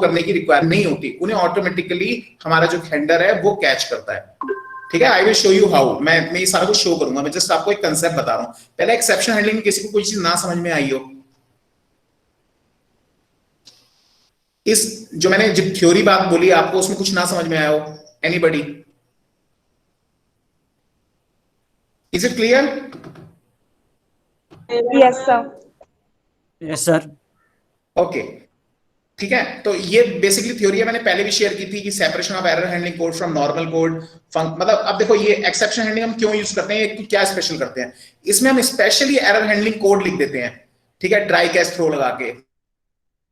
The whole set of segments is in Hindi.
करने की रिक्वायरमेंट नहीं होती, उन्हें ऑटोमेटिकली हमारा जो हैंडलर है वो कैच करता है। ठीक है, I will show you how. मैं ये सारा कुछ शो करूंगा, मैं जस्ट आपको एक कंसेप्ट बता रहा हूं। पहले एक्सेप्शन हैंडलिंग में किसी को कोई चीज ना समझ में आई हो, इस जो मैंने जब थ्योरी बात बोली आपको उसमें कुछ ना समझ में आया हो, anybody? Is it clear? Yes sir. Yes sir. Okay, ठीक है। तो ये बेसिकली थ्योरी है, मैंने पहले भी शेयर की थी कि separation of error handling code from normal code. मतलब अब देखो ये एक्सेप्शन हैंडलिंग हम क्यों यूज करते हैं, क्या स्पेशल करते हैं इसमें, हम स्पेशली एरर हैंडलिंग कोड लिख देते हैं। ठीक है, ट्राई कैच थ्रो लगा के।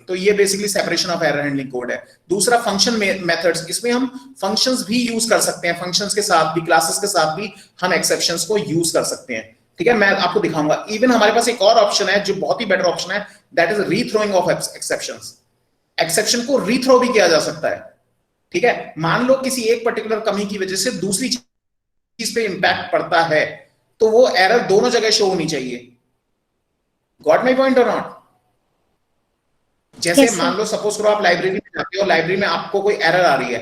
तो ये basically separation of error handling code है। दूसरा फंक्शन मेथड्स, इसमें हम फंक्शंस भी यूज कर सकते हैं, फंक्शंस के साथ भी, क्लासेस के साथ भी हम एक्सेप्शंस को यूज कर सकते हैं। ठीक है, मैं आपको दिखाऊंगा। इवन हमारे पास एक और ऑप्शन है जो बहुत ही बेटर ऑप्शन है, that is rethrowing of exceptions. Exception को रीथ्रो भी किया जा सकता है। ठीक है, मान लो किसी एक पर्टिकुलर कमी की वजह से दूसरी चीज पे इंपैक्ट पड़ता है, तो वो एरर दोनों जगह शो होनी चाहिए। गॉट माय पॉइंट और नॉट? जैसे मान लो सपोज करो आप लाइब्रेरी में जाते हो, लाइब्रेरी में आपको कोई एरर आ रही है,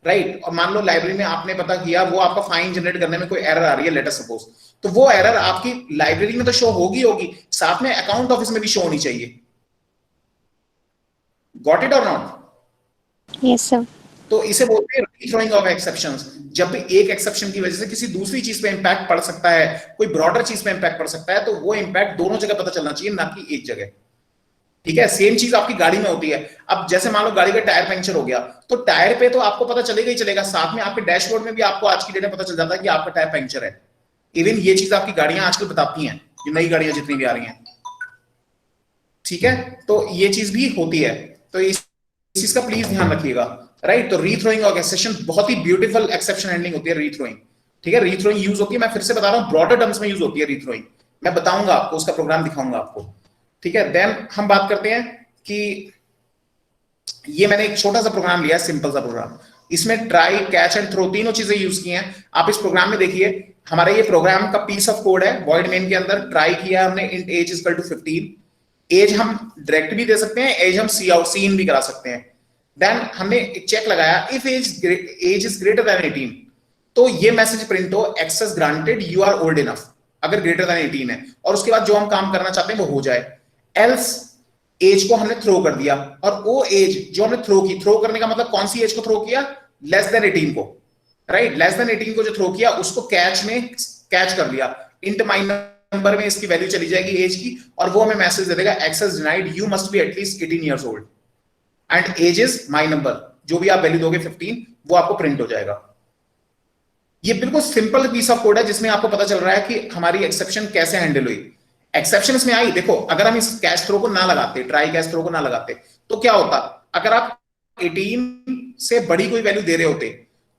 राइट? और मान लो लाइब्रेरी में आपने पता किया वो आपका फाइन जनरेट करने में कोई एरर आ रही है, लेट अस सपोज, तो वो एरर आपकी लाइब्रेरी में तो शो होगी, साथ में अकाउंट ऑफिस में भी शो होनी चाहिए। गॉट इट और नॉट? Yes sir. तो इसे बोलते हैं रीथ्रोइंग ऑफ एक्सेप्शंस। जब भी एक एक्सेप्शन की वजह से किसी दूसरी चीज पे इंपैक्ट पड़ सकता है, कोई ब्रॉडर चीज पे इंपैक्ट पड़ सकता है, तो वो इंपैक्ट दोनों जगह पता चलना चाहिए, ना कि एक जगह। ठीक है, सेम चीज आपकी गाड़ी में होती है। अब जैसे मान लो गाड़ी का टायर पंक्चर हो गया, तो टायर पे तो आपको पता चलेगा ही चलेगा, साथ में आपके डैशबोर्ड में भी आपको आज की डेट में पता चल जाता है कि आपका टायर पंक्चर है। इवन ये चीज आपकी गाड़ियां आजकल बताती हैं, ये नई गाड़ियां जितनी भी आ रही हैं। ठीक है, तो ये चीज भी होती है, तो इस चीज का प्लीज ध्यान रखिएगा, राइट? तो रीथ्रोइंग ऑफ एक्सेप्शन बहुत ही ब्यूटीफुल एक्सेप्शन हैंडलिंग होती है, रीथ्रोइंग। ठीक है, रीथ्रोइंग यूज होती है, मैं फिर से बता रहा हूं, ब्रॉडर टर्म्स में यूज होती है रीथ्रोइंग। मैं बताऊंगा आपको, उसका प्रोग्राम दिखाऊंगा आपको। ठीक है, देन हम बात करते हैं कि ये मैंने एक छोटा सा प्रोग्राम लिया, सिंपल सा प्रोग्राम। इसमें ट्राई, कैच एंड थ्रो तीनों चीजें यूज की हैं। आप इस प्रोग्राम में देखिए, हमारा ये प्रोग्राम का पीस ऑफ कोड है, वॉइड मेन के अंदर ट्राई किया हमने int age equal to 15। Age हम डायरेक्ट भी दे सकते हैं, एज हम सी आउट, सी इन भी करा सकते हैं। देन हमने एक चेक लगाया, if age is greater than 18, तो ये मैसेज प्रिंट हो, access granted, you are old enough, अगर ग्रेटर देन 18 है, और उसके बाद जो हम काम करना चाहते हैं वो हो जाए। एल्स एज को हमने थ्रो कर दिया, और वो एज जो हमने थ्रो की, थ्रो करने का मतलब कौन सी एज को थ्रो किया? लेस देन 18 को, राइट? लेस देन 18 को जो थ्रो किया उसको कैच में कैच कर लिया, इंट माई नंबर में इसकी वैल्यू चली जाएगी एज की, और वो हमें मैसेज दे देगा, access denied, you must be at least 18 years old and age is my number. जो भी आप वैल्यू दोगे 15, वो आपको प्रिंट हो जाएगा। ये बिल्कुल सिंपल पीस ऑफ कोड है जिसमें आपको पता चल रहा है कि हमारी एक्सेप्शन कैसे हैंडल हुई। एक्सेप्शन इसमें आई, देखो अगर हम इस कैच थ्रो को ना लगाते, ट्राई कैच थ्रो को ना लगाते, तो क्या होता? अगर आप 18 से बड़ी कोई वैल्यू दे रहे होते,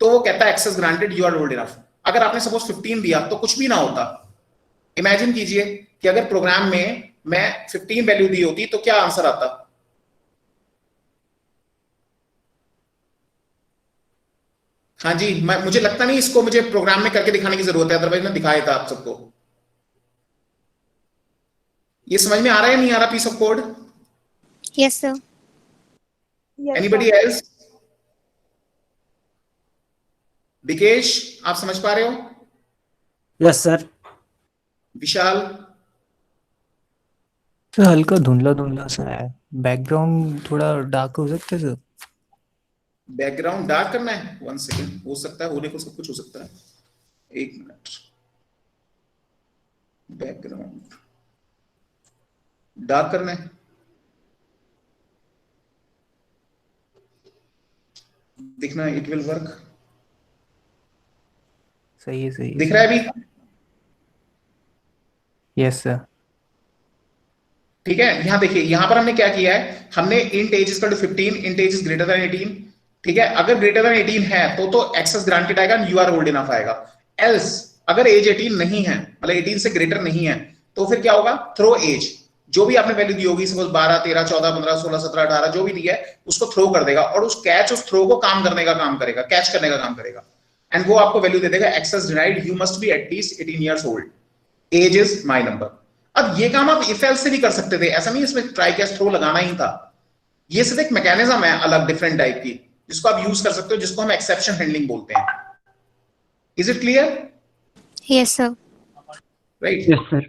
तो वो कहता है access granted, you are old enough. अगर आपने सपोज 15 दिया तो कुछ भी ना होता। इमेजिन कीजिए कि अगर प्रोग्राम में मैं 15 वैल्यू दी होती तो क्या आंसर आता? हाँ जी, मुझे लगता नहीं इसको मुझे प्रोग्राम में करके दिखाने की जरूरत है, अदरवाइज मैं दिखाया था आप सबको। ये समझ में आ रहा है या नहीं आ रहा piece of code? Yes sir. Anybody else? Vikesh, आप समझ पा रहे हो? Yes sir. विशाल? सर हल्का धुंधला धुंधला सा है, बैकग्राउंड थोड़ा डार्क हो सकता है सर? बैकग्राउंड डार्क करना है? 1 सेकेंड, हो सकता है, होने को सब कुछ हो सकता है। 1 मिनट, बैकग्राउंड डार्क करना है, दिखना है, इट विल वर्क। सही है, सही है। दिख रहा है अभी? Yes sir. ठीक है, यहां देखिए, यहां पर हमने क्या किया है, हमने int age equal to 15, int age is greater than 18। ठीक है, अगर ग्रेटर देन 18 है तो एक्सेस ग्रांटेड आएगा, यू आर ओल्ड इनफ आएगा। एल्स अगर एज 18 नहीं है, मतलब 18 से ग्रेटर नहीं है, तो फिर क्या होगा? थ्रो एज, जो भी आपने वैल्यू दी होगी, सपोज 12, 13, 14, 15, 16, 17, 18, जो भी दी है उसको थ्रो कर देगा, और उस थ्रो को काम करने का काम करेगा, कैच करने का काम करेगा, एंड वो आपको वैल्यू दे देगा, access denied, you must be at least 18 years old, age is my number. अब ये काम आप इफ एल्स से भी कर सकते थे, ऐसा नहीं इसमें ट्राई कैच थ्रो लगाना ही था। ये सिर्फ एक मैकेनिज्म है अलग डिफरेंट टाइप की, जिसको आप यूज कर सकते हो, जिसको हम एक्सेप्शन हैंडलिंग बोलते हैं। Is it clear? Yes, sir. Right. Yes, sir.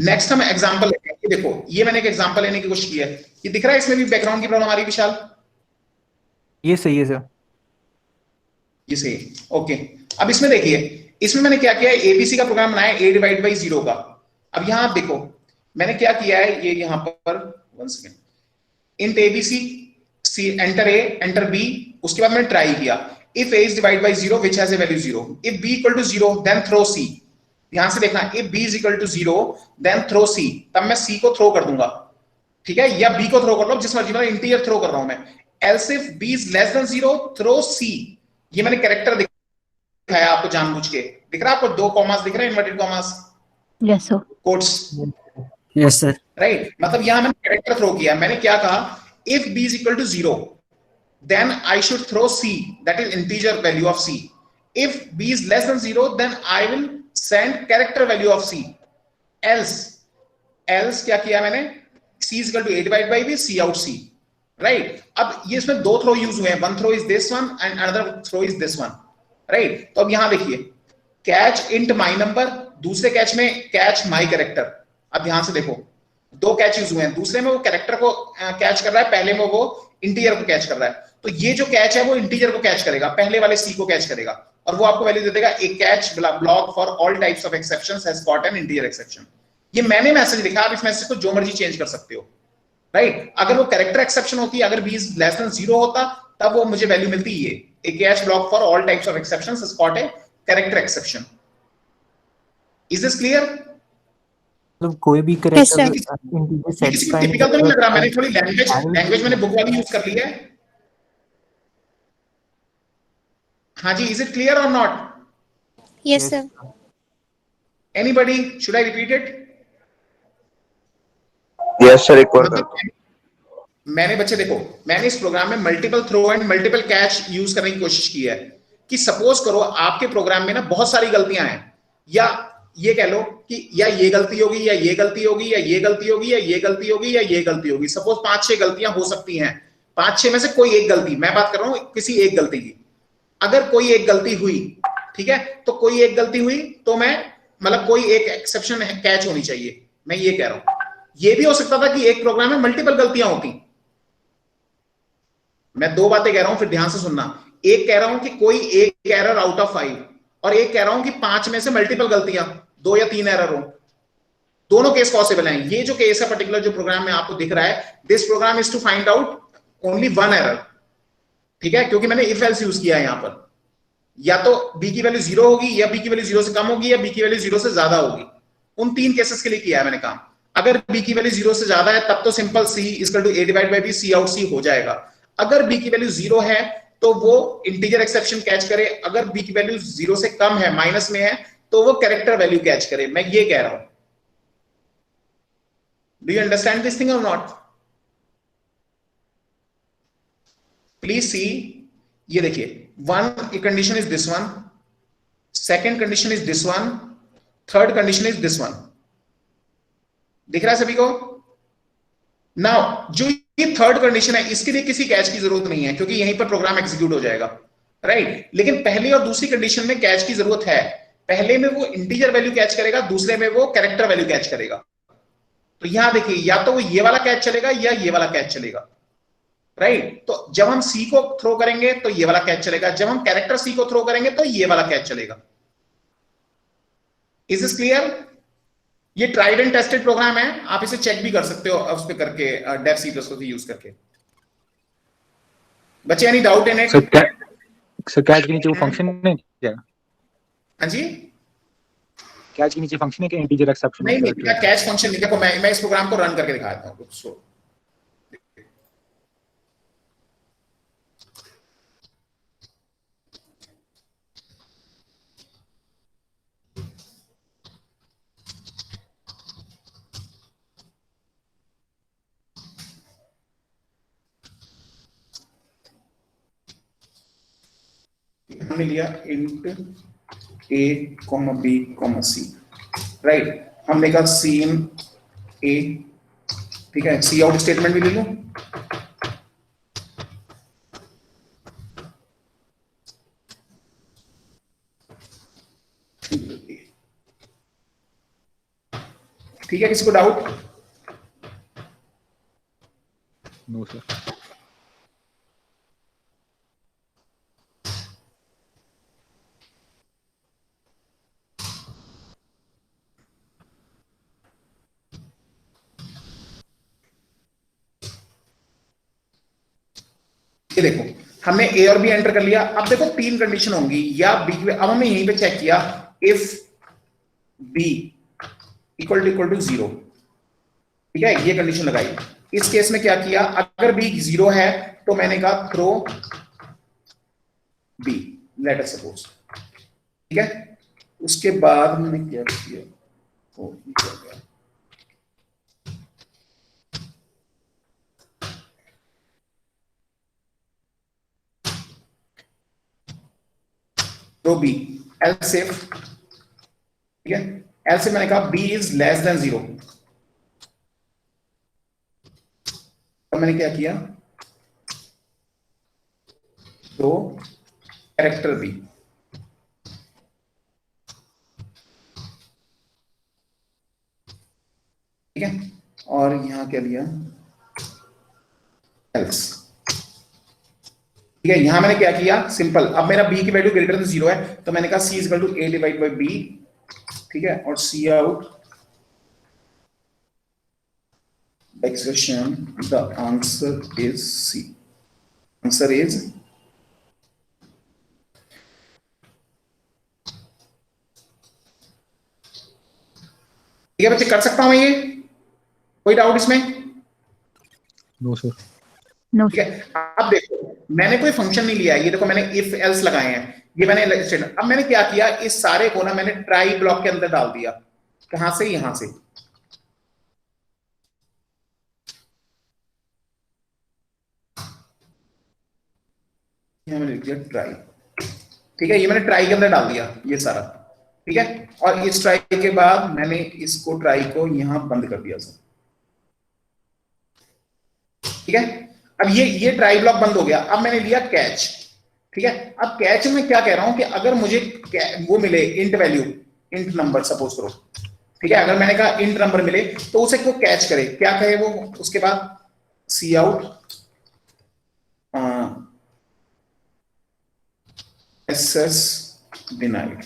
Next हम एग्जांपल लेते हैं। ये देखो, ये मैंने एक एग्जांपल लेने की कोशिश की है। ये दिख रहा है इसमें भी बैकग्राउंड की प्रॉब्लम आ रही है विशाल? ये सही है सर। ये सही है, ओके। अब इसमें देखिए, इसमें मैंने क्या किया है, एबीसी का प्रोग्राम बनाया है a/0 का। अब यहां आप देखो मैंने क्या किया है, ये यहां पर 1 second, int ABC C enter A enter B, उसके बाद मैंने ट्राई किया if a is divided by 0 which has a value 0, if b equal to 0 then throw c। ध्यान से देखना, if b is equal to 0 then throw c, तब मैं c को थ्रो कर दूंगा, ठीक है, या b को थ्रो कर लो, जिस मर्जी, मतलब इंटीजर थ्रो कर रहा हूं मैं। else if b is less than 0 throw c। ये मैंने कैरेक्टर दिखाया आपको जानबूझ के, दिख रहा है आपको, 2 कॉमास दिख रहे हैं, inverted commas, Yes, sir. Quotes, Yes, sir. Right. मतलब यहां मैंने कैरेक्टर थ्रो किया। मैंने क्या कहा, if b is equal to 0 then I should throw c, that is integer value of c. If b is less than 0 then I will send character value of c. else क्या किया मैंने, c is equal to a divided by b, c out c, right। अब ये इसमें 2 थ्रो यूज हुए हैं, one throw is this one and another throw is this one, right। तो अब यहां देखिए, catch int my number, दूसरे कैच में catch my character। अब ध्यान से देखो, 2 कैच यूज हुए हैं, दूसरे में वो कैरेक्टर को कैच कर रहा है, पहले में वो इंटीजर को कैच कर रहा है। तो ये जो कैच है वो इंटीजर को कैच करेगा, पहले वाले सी को कैच करेगा, और वो आपको वैल्यू दे देगा a catch block for all types of exceptions has got an integer exception. ये मैंने मैसेज लिखा, आप इस मैसेज को जो मर्जी चेंज कर सकते हो, राइट। अगर वो कैरेक्टर एक्सेप्शन होती, अगर b इज लेस देन 0 होता, तब वो मुझे वैल्यू मिलती ये a catch block for all types of exceptions has got a character exception. Is this clear? मतलब कोई भी Yes, करेक्टर sir. इंटीजर किसी को सेटिस्फाई टिपिकल तो नहीं लग रहा, मैंने थोड़ी लैंग्वेज मैंने बुक वाली यूज कर ली है। हाँ जी, इज इट क्लियर और not? Yes, sir. Anybody, should I repeat it? Yes sir, एक बार मतलब मैंने बच्चे देखो, मैंने इस प्रोग्राम में multiple throw and multiple catch use करने की कोशिश की है कि सपोज करो आपके प्रोग्राम में ना बहुत सारी गलतियां हैं, या ये कह लो कि या ये गलती होगी या ये गलती होगी या ये गलती होगी या ये गलती होगी या ये गलती होगी। सपोज 5-6 गलतियां हो सकती हैं, 5-6 में से कोई एक गलती, मैं बात कर रहा हूं किसी एक गलती की। अगर कोई एक गलती हुई, ठीक है, तो कोई एक गलती हुई तो मैं, मतलब कोई एक एक्सेप्शन कैच होनी चाहिए, मैं ये कह रहा हूं। ये भी हो सकता था कि एक प्रोग्राम में मल्टीपल गलतियां होती। मैं 2 बातें कह रहा हूं, फिर ध्यान से सुनना। एक कह रहा हूं कि कोई एक एरर आउट ऑफ 5, और एक कह रहा हूं कि 5 में से मल्टीपल गलतियां, 2 या 3 एरर हो। दोनों केस पॉसिबल हैं। ये जो केस है पर्टिकुलर जो प्रोग्राम में आपको दिख रहा है, this program is to find out only 1 error, ठीक है, क्योंकि मैंने इफ एल्स यूज किया है यहां पर। या तो b की वैल्यू 0 होगी, या b की वैल्यू 0 से कम होगी, या b की वैल्यू 0 से ज्यादा होगी। उन 3 केसेस के लिए किया है मैंने काम। अगर b की वैल्यू 0 से ज्यादा है तब तो simple c equal to a divide by b, c out c हो जाएगा। अगर b की वैल्यू 0 है तो वो इंटीजर एक्सेप्शन कैच करे, अगर b की वैल्यू 0 से कम है, माइनस में है, तो वो कैरेक्टर वैल्यू कैच करे। मैं ये कह रहा हूं। Do you understand this thing और नॉट? प्लीज सी, ये देखिए, one condition is this one, second condition is this one, third condition is this one. दिख रहा है सभी को? नाउ जो ये थर्ड कंडीशन है, इसके लिए किसी कैच की जरूरत नहीं है, क्योंकि यहीं पर प्रोग्राम एग्जीक्यूट हो जाएगा, राइट। लेकिन पहली और दूसरी कंडीशन में कैच की जरूरत है। पहले में वो इंटीजर वैल्यू कैच करेगा, दूसरे में वो कैरेक्टर वैल्यू कैच करेगा। तो यहां देखिए, या तो वो ये वाला कैच चलेगा या ये वाला कैच चलेगा, राइट। तो जब हम सी को थ्रो करेंगे तो ये वाला कैच चलेगा, जब हम कैरेक्टर सी को थ्रो करेंगे तो ये वाला कैच चलेगा। Is this clear? ये ट्राइड एंड टेस्टेड प्रोग्राम है, आप इसे चेक भी कर सकते हो उस पे करके, डेव सी प्लस यूज करके। बच्चे any doubt in it? Sir catch के नीचे वो फंक्शन नहीं क्या? हाँ जी, कैच के नीचे फंक्शन है कि इंटीजर एक्सेप्शन? नहीं, कैच फंक्शन नहीं। देखो मैं इस प्रोग्राम को रन करके दिखाता हूं। हमने लिया int a, b, c, right. हमने कहा c इन a, ठीक है, c आउट स्टेटमेंट भी ले लो, ठीक है, किसी को डाउट? No sir. ये देखो, हमने ए और बी एंटर कर लिया। अब देखो तीन कंडीशन होंगी, या बी, अब हमने यहीं पे चेक किया इफ बी इक्वल टू 0, ठीक है, ये कंडीशन लगाई। इस केस में क्या किया, अगर बी 0 है तो मैंने कहा throw b, let us suppose, ठीक है। उसके बाद मैंने क्या किया, ओ ये क्या गया, थ्रो बी, एल्स इफ, ठीक है, एल्स इफ मैंने कहा बी इज लेस देन 0, तो मैंने क्या किया, तो कैरेक्टर बी, ठीक है, और यहां क्या लिया, एल्स, ठीक है। यहां मैंने क्या किया, सिंपल, अब मेरा बी की वैल्यू ग्रेटर देन 0 है, तो मैंने कहा C is equal to A divide by B, ठीक है, और C out expression, the answer is C. Answer is ठीक है बच्चे, कर सकता हूं मैं ये, कोई डाउट इसमें? No sir. No, ठीक है, अब देखो मैंने कोई फंक्शन नहीं लिया है, ये देखो मैंने इफ एल्स लगाए हैं, ये मैंने अब मैंने क्या किया, इस सारे को ना मैंने ट्राई ब्लॉक के अंदर डाल दिया। कहां से, यहां से, यहां मैंने लिख दिया ट्राई, ठीक है, ये मैंने ट्राई के अंदर डाल दिया ये सारा, ठीक है। और इस ट्राई के बाद मैंने इसको ट्राई को यहां बंद कर दिया सर, ठीक है। अब ये ट्राई ब्लॉक बंद हो गया। अब मैंने लिया कैच, ठीक है। अब कैच में क्या कह रहा हूं कि अगर मुझे वो मिले int value, int number suppose करो, ठीक है, अगर मैंने कहा इंट नंबर मिले तो उसे को कैच करे, क्या कहे वो, उसके बाद सी आउट एक्सेस डिनाइड,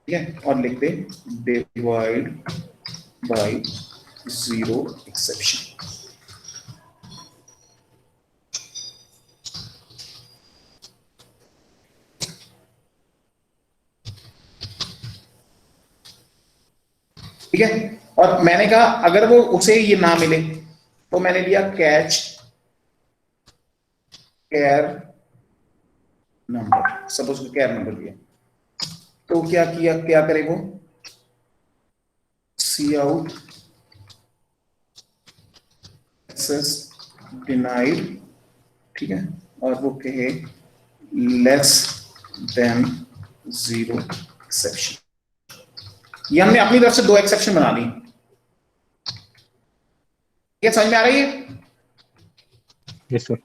ठीक है, और लिख दे डिवाइड बाय 0 एक्सेप्शन, ठीक है। और मैंने कहा अगर वो उसे ये ना मिले तो मैंने लिया catch care number, suppose care number लिया, तो क्या किया, क्या करे वो, सी आउट एक्सेस डिनाइड, ठीक है, और वो कहे लेस देन 0 एक्सेप्शन। ये हमने अपनी तरफ से 2 एक्सेप्शन बना ली, ये समझ में आ रही है? Yes sir.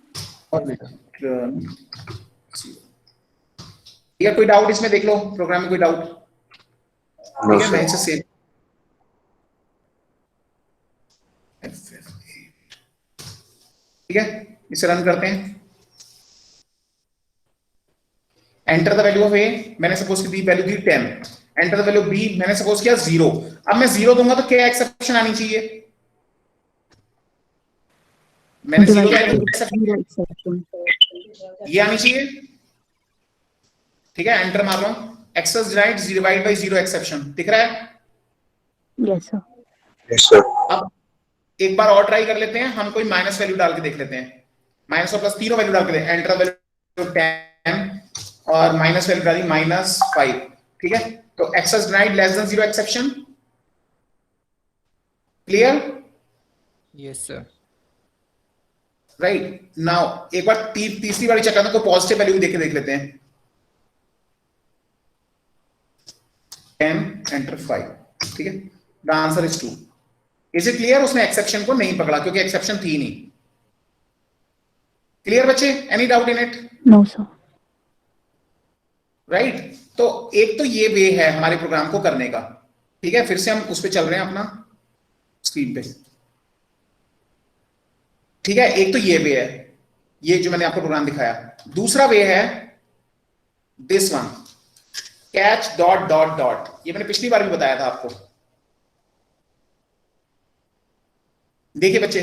ठीक है, कोई डाउट इसमें, देख लो प्रोग्राम में कोई डाउट? ठीक है, मैं इसे सेव, ठीक है, इसे रन करते हैं। Enter the value of A, मैंने सपोज की दी वैल्यू दी 10, एंटर द वैल्यू बी, मैंने सपोज किया 0। अब मैं 0 दूंगा तो क्या एक्सेप्शन आनी चाहिए, मैंने 0 दिया तो एक्सेप्शन ये आनी चाहिए, ठीक है। एंटर मार रहा हूं, access denied divide by 0 exception, दिख रहा है? yes sir. Yes, sir. अब एक बार और ट्राई कर लेते हैं, हम कोई माइनस वैल्यू डाल के देख लेते हैं, माइनस और प्लस तीनों वैल्यू डाल के, एंटर वैल्यू 10 और माइनस वैल्यू डाली -5, ठीक है। तो access denied less than 0 exception, clear? Yes sir. Right, now एक बार तीसरी वाली चक्कर में कोई पॉजिटिव वैल्यू देख के देख लेते हैं, 10 एंटर 5, ठीक है, the answer is 2। Is it clear? उसने एक्सेप्शन को नहीं पकड़ा क्योंकि एक्सेप्शन थी नहीं। क्लियर बच्चे, any doubt in it? No sir. Right, तो एक तो ये वे है हमारे प्रोग्राम को करने का, ठीक है, फिर से हम उस पे चल रहे हैं अपना स्क्रीन पे। ठीक है, एक तो ये वे है, ये जो मैंने आपको प्रोग्राम दिखाया। दूसरा वे है this one, catch dot dot dot. ये मैंने पिछली बार भी बताया था आपको। देखिए बच्चे,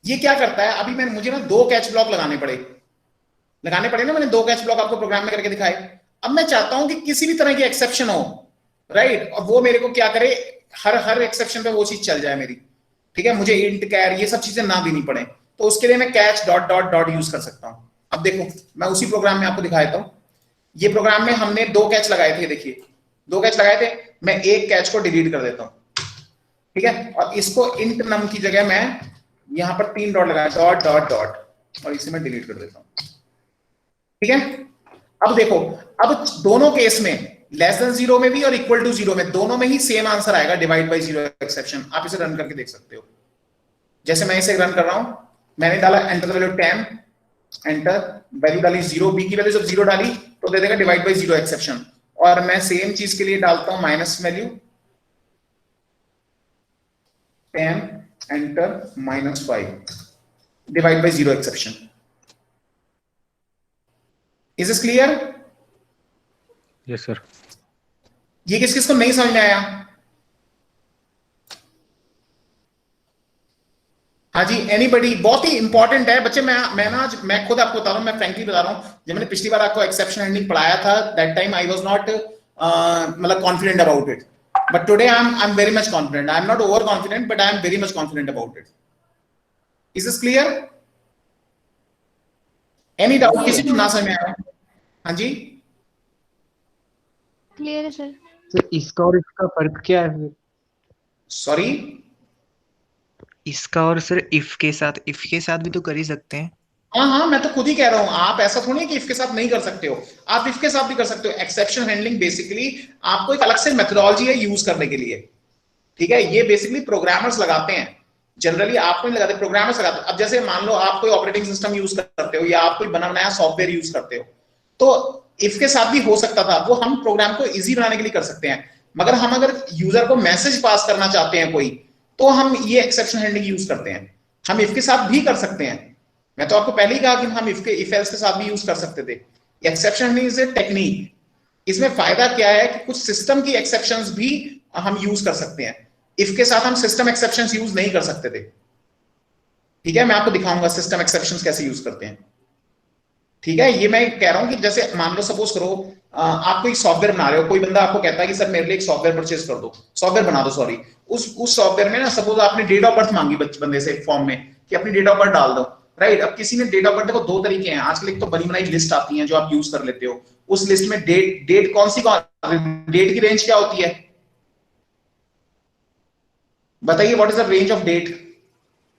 ये क्या करता है, अभी मुझे ना 2 कैच ब्लॉक लगाने पड़े ना, मैंने 2 कैच ब्लॉक आपको प्रोग्राम में करके दिखाए। अब मैं चाहता हूं कि किसी भी तरह की एक्सेप्शन हो, राइट, और वो मेरे को क्या करे, हर एक्सेप्शन पे वो चीज चल जाए मेरी। ठीक है, मुझे इंट कैर ये सब चीजें ना देनी पड़े, तो उसके लिए मैं catch dot dot dot use कर सकता हूं। अब देखो, मैं उसी प्रोग्राम में आपको दिखाया था। ये प्रोग्राम में हमने 2 कैच लगाए थे, देखिए 2 कैच लगाए थे। मैं एक कैच को डिलीट कर देता हूं, ठीक है, और इसको इंट नम की जगह मैं यहां पर 3 डॉट लगाया, डॉट डॉट डॉट, और इसे मैं डिलीट कर देता हूं। ठीक है, अब देखो, अब दोनों केस में लेस देन 0 में भी और इक्वल टू 0 में, दोनों में ही सेम आंसर आएगा, डिवाइड बाय 0 एक्सेप्शन। आप इसे रन करके देख सकते हो। जैसे मैं इसे रन कर रहा हूं, मैंने डाला enter the value 10, enter, value डाली 0, बी की वैल्यू जब 0 डाली तो दे देगा डिवाइड बाय 0 एक्सेप्शन। और मैं सेम चीज के लिए डालता हूं minus value 10, enter, -5, divide by 0 exception. Is this clear? Yes sir. ये किस किस को नहीं समझ में आया? हाँ जी, एनीबडी? बहुत ही इंपॉर्टेंट है बच्चे। मैं खुद आपको बता रहा हूं, मैं फ्रैंकली बता रहा हूं, जब मैंने पिछली बार आपको एक्सेप्शन हैंडलिंग पढ़ाया था, that time I was not मतलब confident about it, but today I am very much confident. I am not over confident, but I am very much confident about it. Is this clear? Any doubt? किसी को ना समझ में आया? हाँ जी, क्लियर है सर। तो इसका और इसका फर्क क्या है फिर? सॉरी, इसका और सर इफ के साथ भी तो कर ही सकते हैं। हाँ, मैं तो खुद ही कह रहा हूं, आप ऐसा थोड़ी है कि इफ के साथ नहीं कर सकते हो, आप इफ के साथ भी कर सकते हो। एक्सेप्शन हैंडलिंग बेसिकली आपको एक अलग से मेथोडोलॉजी है यूज करने के लिए। ठीक है, ये बेसिकली प्रोग्रामर्स लगाते हैं, जनरली आपको नहीं लगाते, प्रोग्रामर्स लगाते हैं। अब जैसे मान लो आप कोई ऑपरेटिंग सिस्टम यूज करते हो या आप कोई बना बनाया सॉफ्टवेयर यूज करते हो, तो इफ के साथ भी हो सकता था, वो हम प्रोग्राम को इजी बनाने के लिए कर सकते हैं। मगर हम अगर यूजर को मैसेज पास करना चाहते हैं कोई, तो हम ये एक्सेप्शन हैंडलिंग यूज करते हैं। हम इफ के साथ भी कर सकते हैं, मैं तो आपको पहले ही कहा कि हम इफ एल्स के साथ भी यूज कर सकते थे। Exception handling is a technique. इसमें फायदा क्या है कि कुछ सिस्टम की एक्सेप्शंस भी हम यूज कर सकते हैं। इफ के साथ हम सिस्टम एक्सेप्शंस यूज नहीं कर सकते थे। ठीक है, मैं आपको दिखाऊंगा सिस्टम एक्सेप्शंस कैसे यूज करते हैं। ठीक है, ये मैं कह रहा हूं कि जैसे मान लो सपोज करो आप कोई सॉफ्टवेयर बना रहे हो, कोई बंदा आपको कहता है कि सर मेरे लिए एक सॉफ्टवेयर परचेज कर दो, सॉफ्टवेयर बना दो, सॉरी, उस सॉफ्टवेयर में ना सपोज आपने डेट ऑफ बर्थ मांगी बंदे से फॉर्म में कि अपनी डेट ऑफ बर्थ डाल दो, राइट। अब किसी ने डेट ऑफ बर्थ, देखो 2 तरीके हैं आजकल, एक तो बनी बनाई लिस्ट आती है जो आप यूज कर लेते हो, उस लिस्ट में डेट कौन सी डेट की रेंज क्या होती है बताइए, what is the range of date?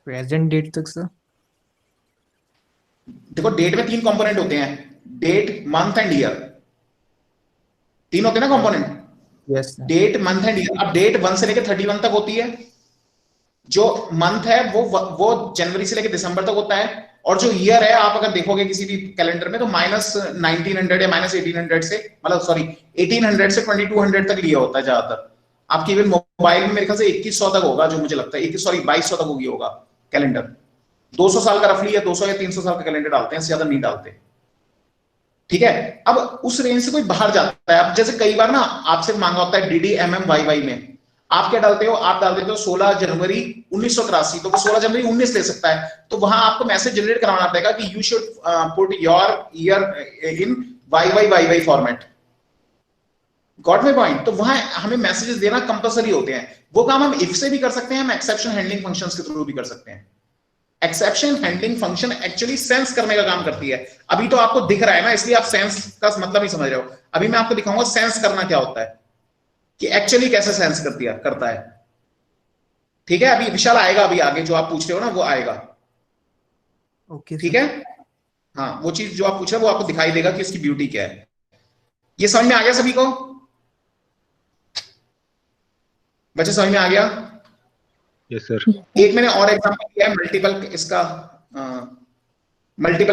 Present date तक सर। देखो डेट में 3 कंपोनेंट होते हैं, डेट, मंथ एंड ईयर, 3 होते हैं ना component, yes sir. Date, month and year. अब डेट 1 से लेकर 31 तक होती है, जो मंथ है वो जनवरी से लेकर दिसंबर तक होता है, और जो ईयर है आप अगर देखोगे किसी भी कैलेंडर में तो -1900 या -1800 से, मतलब सॉरी 1800 से 2200 तक लिया होता है ज्यादातर। आपकी इवन मोबाइल में मेरे ख्याल से 2100 तक होगा, जो मुझे लगता है 2200 तक होगी होगा कैलेंडर। 200 साल का रफली, या 200 या 300 साल का कैलेंडर डालते हैं, इससे ज्यादा नहीं डालते। ठीक है, अब उस रेंज से कोई बाहर जाता है, अब जैसे कई बार ना आपसे मांगा होता है DDMMYY में, आप क्या डालते हो, आप डाल देते हो 16 जनवरी 1983, तो वो 16 जनवरी 19 ले सकता है, तो वहां आपको मैसेज जनरेट करवाना पड़ेगा कि you should put your year in YYYY format. Got my point? तो वहां हमें मैसेजेस देना कंपलसरी होते हैं। वो काम हम इफ से भी कर सकते हैं, हम एक्सेप्शन हैंडलिंग फंक्शंस के थ्रू भी कर सकते हैं। Exception handling function actually sense करने का काम करती है। अभी तो आपको दिख रहा है ना, इसलिए आप सेंस का मतलब ही समझ रहे हो। अभी मैं आपको दिखाऊंगा सेंस करना क्या होता है, कि एक्चुअली कैसे सेंस करता है। ठीक है, अभी विशाल आएगा, अभी आगे जो आप पूछ रहे हो ना वो आएगा। ओके ठीक है, हाँ, वो चीज जो आप पूछ रहे हो वो आपको दिखाई देगा कि इसकी ब्यूटी क्या है। ये समझ में आ गया सभी को? बच्चे समझ में आ गया? Yes sir. एक मैंने और एग्जांपल दिया है मल्टीपल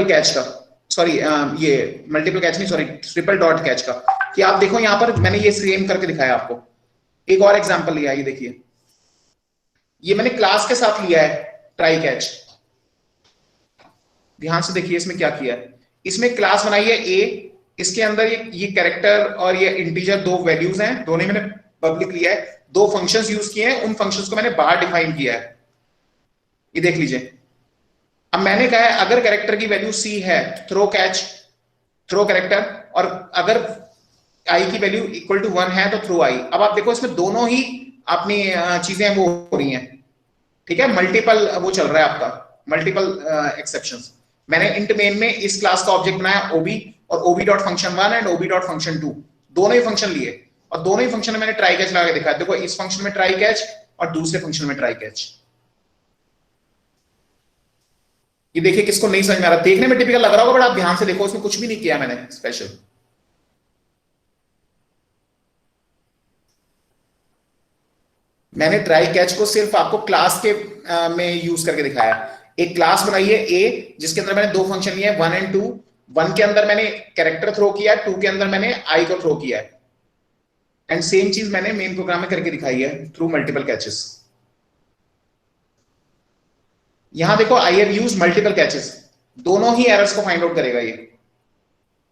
कैच का, सॉरी ये मल्टीपल कैच नहीं, सॉरी ट्रिपल डॉट कैच का, कि आप देखो यहां पर मैंने ये सेम करके दिखाया आपको। एक और एग्जांपल लिया, ये देखिए, ये मैंने क्लास के साथ लिया है ट्राई कैच। ध्यान से देखिए इसमें क्या किया है, इसमें क्लास बनाई है ए, इसके अंदर ये कैरेक्टर और ये इंटीजर दो वैल्यूज हैं, दोनों मैंने पब्लिक लिया है, दो फंक्शंस यूज किए हैं, उन फंक्शंस को मैंने बाहर डिफाइन किया है। ये देख लीजिए, अब मैंने कहा है अगर कैरेक्टर की वैल्यू सी है थ्रो कैच, थ्रो कैरेक्टर, और अगर आई की वैल्यू इक्वल टू 1 है तो थ्रो आई। अब आप देखो इसमें दोनों ही अपनी चीजें वो हो रही हैं, ठीक है, मल्टीपल वो चल रहा है आपका, मल्टीपल एक्सेप्शंस। मैंने इंट मेन में इस क्लास का ऑब्जेक्ट बनाया ओबी, और OB dot function 1 and OB dot function 2, दोनों ही फंक्शन लिए, और दोनों ही फंक्शन में मैंने ट्राई कैच लगा के दिखाया। देखो इस फंक्शन में ट्राई कैच और दूसरे फंक्शन में ट्राई कैच। ये देखिए किसको नहीं समझ में आ रहा, देखने में टिपिकल लग रहा होगा, बट आप ध्यान से देखो इसमें कुछ भी नहीं किया मैंने स्पेशल। मैंने ट्राई कैच को सिर्फ आपको क्लास के में यूज करके दिखाया। एक क्लास बनाई है ए, जिसके अंदर मैंने दो फंक्शन लिए 1 एंड 2। 1 के अंदर मैंने कैरेक्टर थ्रो किया, 2 के अंदर मैंने आई को थ्रो किया है, एंड सेम चीज मैंने मेन प्रोग्राम में करके दिखाई है थ्रू मल्टीपल कैचेस। यहां देखो I have used multiple catches, दोनों ही एरर्स को फाइंड आउट करेगा, ये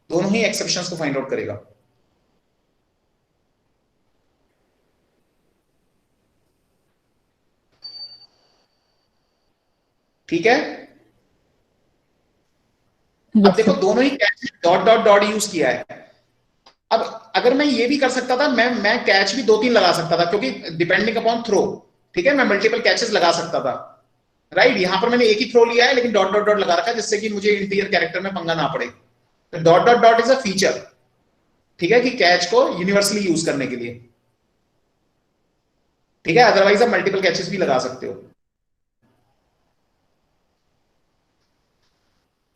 दोनों ही एक्सेप्शंस को फाइंड आउट करेगा। ठीक है, अब Yes, देखो sir. दोनों ही catch dot dot dot use किया है। अब अगर मैं ये भी कर सकता था, मैं कैच भी 2-3 लगा सकता था, क्योंकि डिपेंडिंग अपॉन थ्रो, ठीक है, मैं मल्टीपल कैचेस लगा सकता था, राइट। यहां पर मैंने एक ही थ्रो लिया है, लेकिन डॉट डॉट डॉट लगा रखा है, जिससे कि मुझे इंटीजर कैरेक्टर में पंगा ना पड़े। तो dot dot dot is a feature, ठीक है, कि कैच को यूनिवर्सली यूज करने के लिए, ठीक है, अदरवाइज आप मल्टीपल कैचेस भी लगा सकते हो।